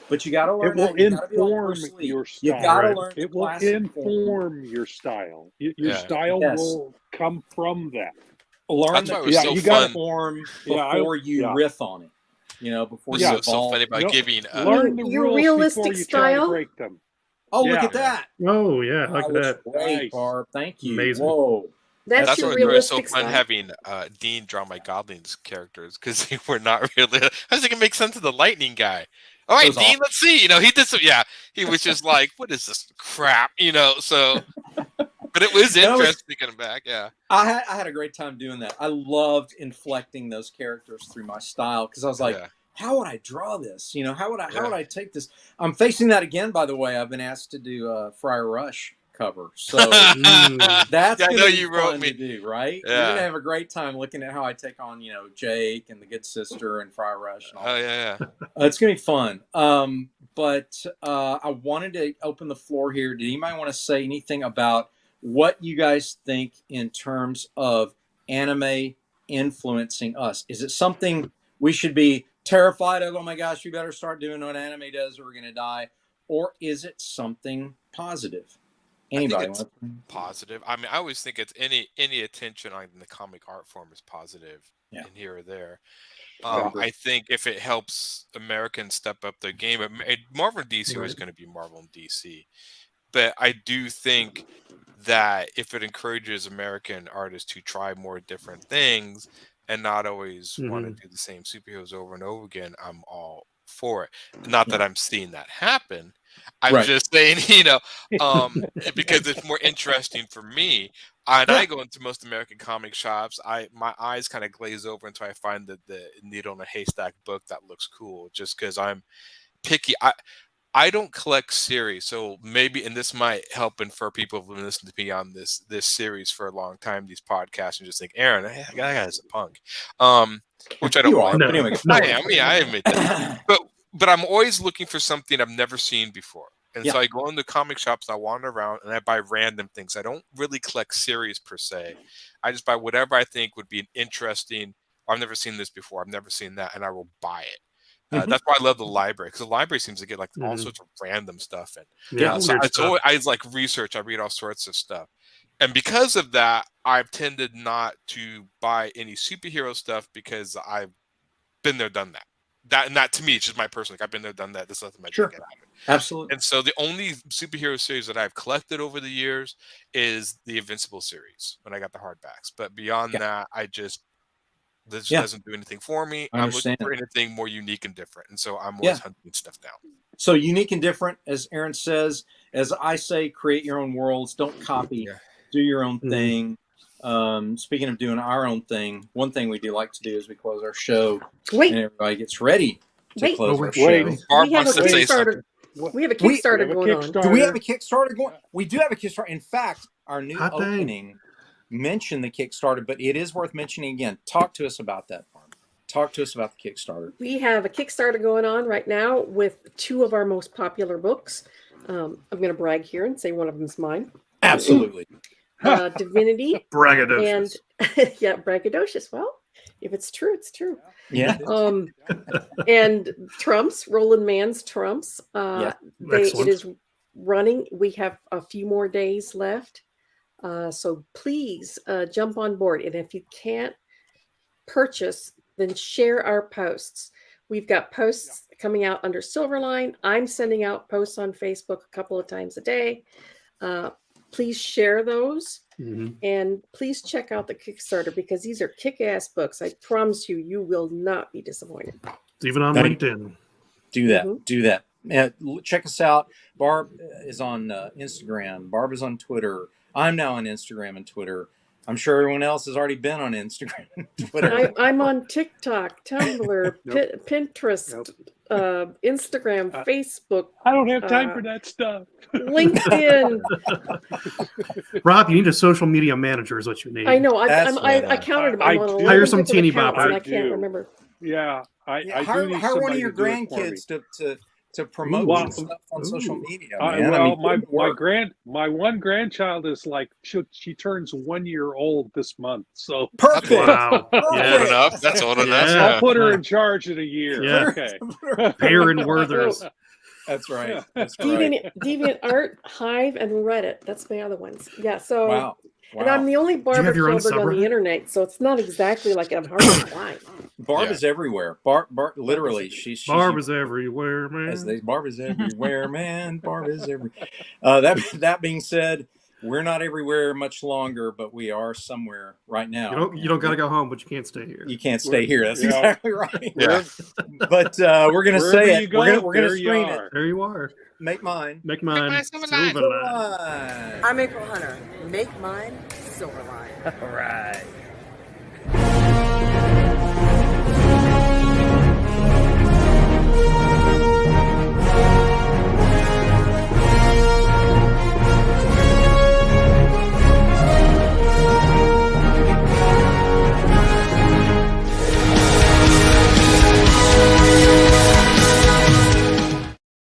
but you got to learn it will inform your style. You got to learn it will inform your style. Your style will come from that. Learn That's why it was so you got to form before you riff on it. Before you evolve. So funny about giving learn the your rules realistic before you style. try to break them. Oh, look at that. Oh, yeah, like that. Great, Barb. Thank you. Amazing. Whoa. That's why your it was so realistic fun style. having Dean draw my Godlings characters, because they were not really. I was thinking it makes sense to the lightning guy. All right, Dean, let's see. He did some. Yeah, he was just like, "What is this crap?" So, but it was interesting coming back. Yeah, I had a great time doing that. I loved inflecting those characters through my style, because I was like, how would I draw this? How would I take this? I'm facing that again, by the way. I've been asked to do Friar Rush cover, so that's gonna be fun to do, right? Yeah. You're gonna have a great time looking at how I take on Jake and the Good Sister and Friar Rush and all that. It's gonna be fun. But I wanted to open the floor here. Did anybody want to say anything about what you guys think in terms of anime influencing us? Is it something we should be terrified of? Oh my gosh, we better start doing what anime does or we're going to die. Or is it something positive? Anybody? it's positive. I mean, I always think it's any attention on the comic art form is positive in here or there. I think if it helps Americans step up their game, Marvel and DC is going to be Marvel and DC. But I do think that if it encourages American artists to try more different things and not always want to do the same superheroes over and over again, I'm all for it. Not that I'm seeing that happen. I'm just saying, because it's more interesting for me. I go into most American comic shops. My eyes kind of glaze over until I find the needle in a haystack book that looks cool, just because I'm picky. I don't collect series, so maybe, and this might help infer people who've been listening to me on this series for a long time, these podcasts, and just think, Aaron, that guy's a punk, which I don't. I admit that. But I'm always looking for something I've never seen before, and so I go into comic shops, I wander around, and I buy random things. I don't really collect series per se. I just buy whatever I think would be interesting. I've never seen this before. I've never seen that, and I will buy it. That's why I love the library, because the library seems to get like all sorts of random stuff. And so I like research. I read all sorts of stuff. And because of that, I've tended not to buy any superhero stuff because I've been there, done that. That to me, it's just my personal. I've been there, done that. This is nothing I can get out of it. Absolutely. And so the only superhero series that I've collected over the years is the Invincible series when I got the hardbacks. But beyond that, this doesn't do anything for me. I'm looking for anything more unique and different. And so I'm always hunting stuff down. So unique and different, as Aaron says, as I say, create your own worlds. Don't copy. Do your own thing. Speaking of doing our own thing, one thing we do like to do is we close our show and everybody gets ready to close our show. We have a Kickstarter. We have a Kickstarter going on. Do we have a Kickstarter going? We do have a Kickstarter. In fact, our new opening mentioned the Kickstarter, but it is worth mentioning again. Talk to us about that, Barb. Talk to us about the Kickstarter. We have a Kickstarter going on right now with 2 of our most popular books. I'm going to brag here and say one of them's mine. Absolutely. Divinity. Braggadocious. And braggadocious. Well, if it's true, it's true. Yeah. And Trumps, Roland Mann's Trumps. It is running. We have a few more days left. So please jump on board. And if you can't purchase, then share our posts. We've got posts coming out under Silverline. I'm sending out posts on Facebook a couple of times a day. Please share those. And please check out the Kickstarter, because these are kick-ass books. I promise you, you will not be disappointed. It's even on LinkedIn. Do that. Do that. Check us out. Barb is on Instagram. Barb is on Twitter. I'm now on Instagram and Twitter. I'm sure everyone else has already been on Instagram and Twitter. I'm on TikTok, Tumblr, Pinterest, Instagram, Facebook. I don't have time for that stuff. LinkedIn. Rob, you need a social media manager is what you need. I know. I counted them. Hire some teeny bopper. I can't remember. Yeah. Hire one of your grandkids to promote stuff on social media. Man. My one grandchild is like she turns 1 year old this month. So perfect. Wow. Old enough. That's old enough. I'll put her in charge in a year. Yeah. Okay. Payer and Werther's. That's right. That's Deviant Art, Hive, and Reddit. That's my other ones. Yeah. So. Wow. And I'm the only Barbara Gilbert on the internet, so it's not exactly like I'm hard to find. Barb is everywhere. Barb literally, she's Barb is everywhere, man. Barb is everywhere, man. Barb is everywhere. That being said, we're not everywhere much longer, but we are somewhere right now. You don't got to go home, but you can't stay here. You can't stay here. That's exactly right. Yeah. But we're gonna say it. We're gonna screen it. There you are. Make mine. Make mine. Silverline. I'm April Hunter. Make mine Silverline. All right.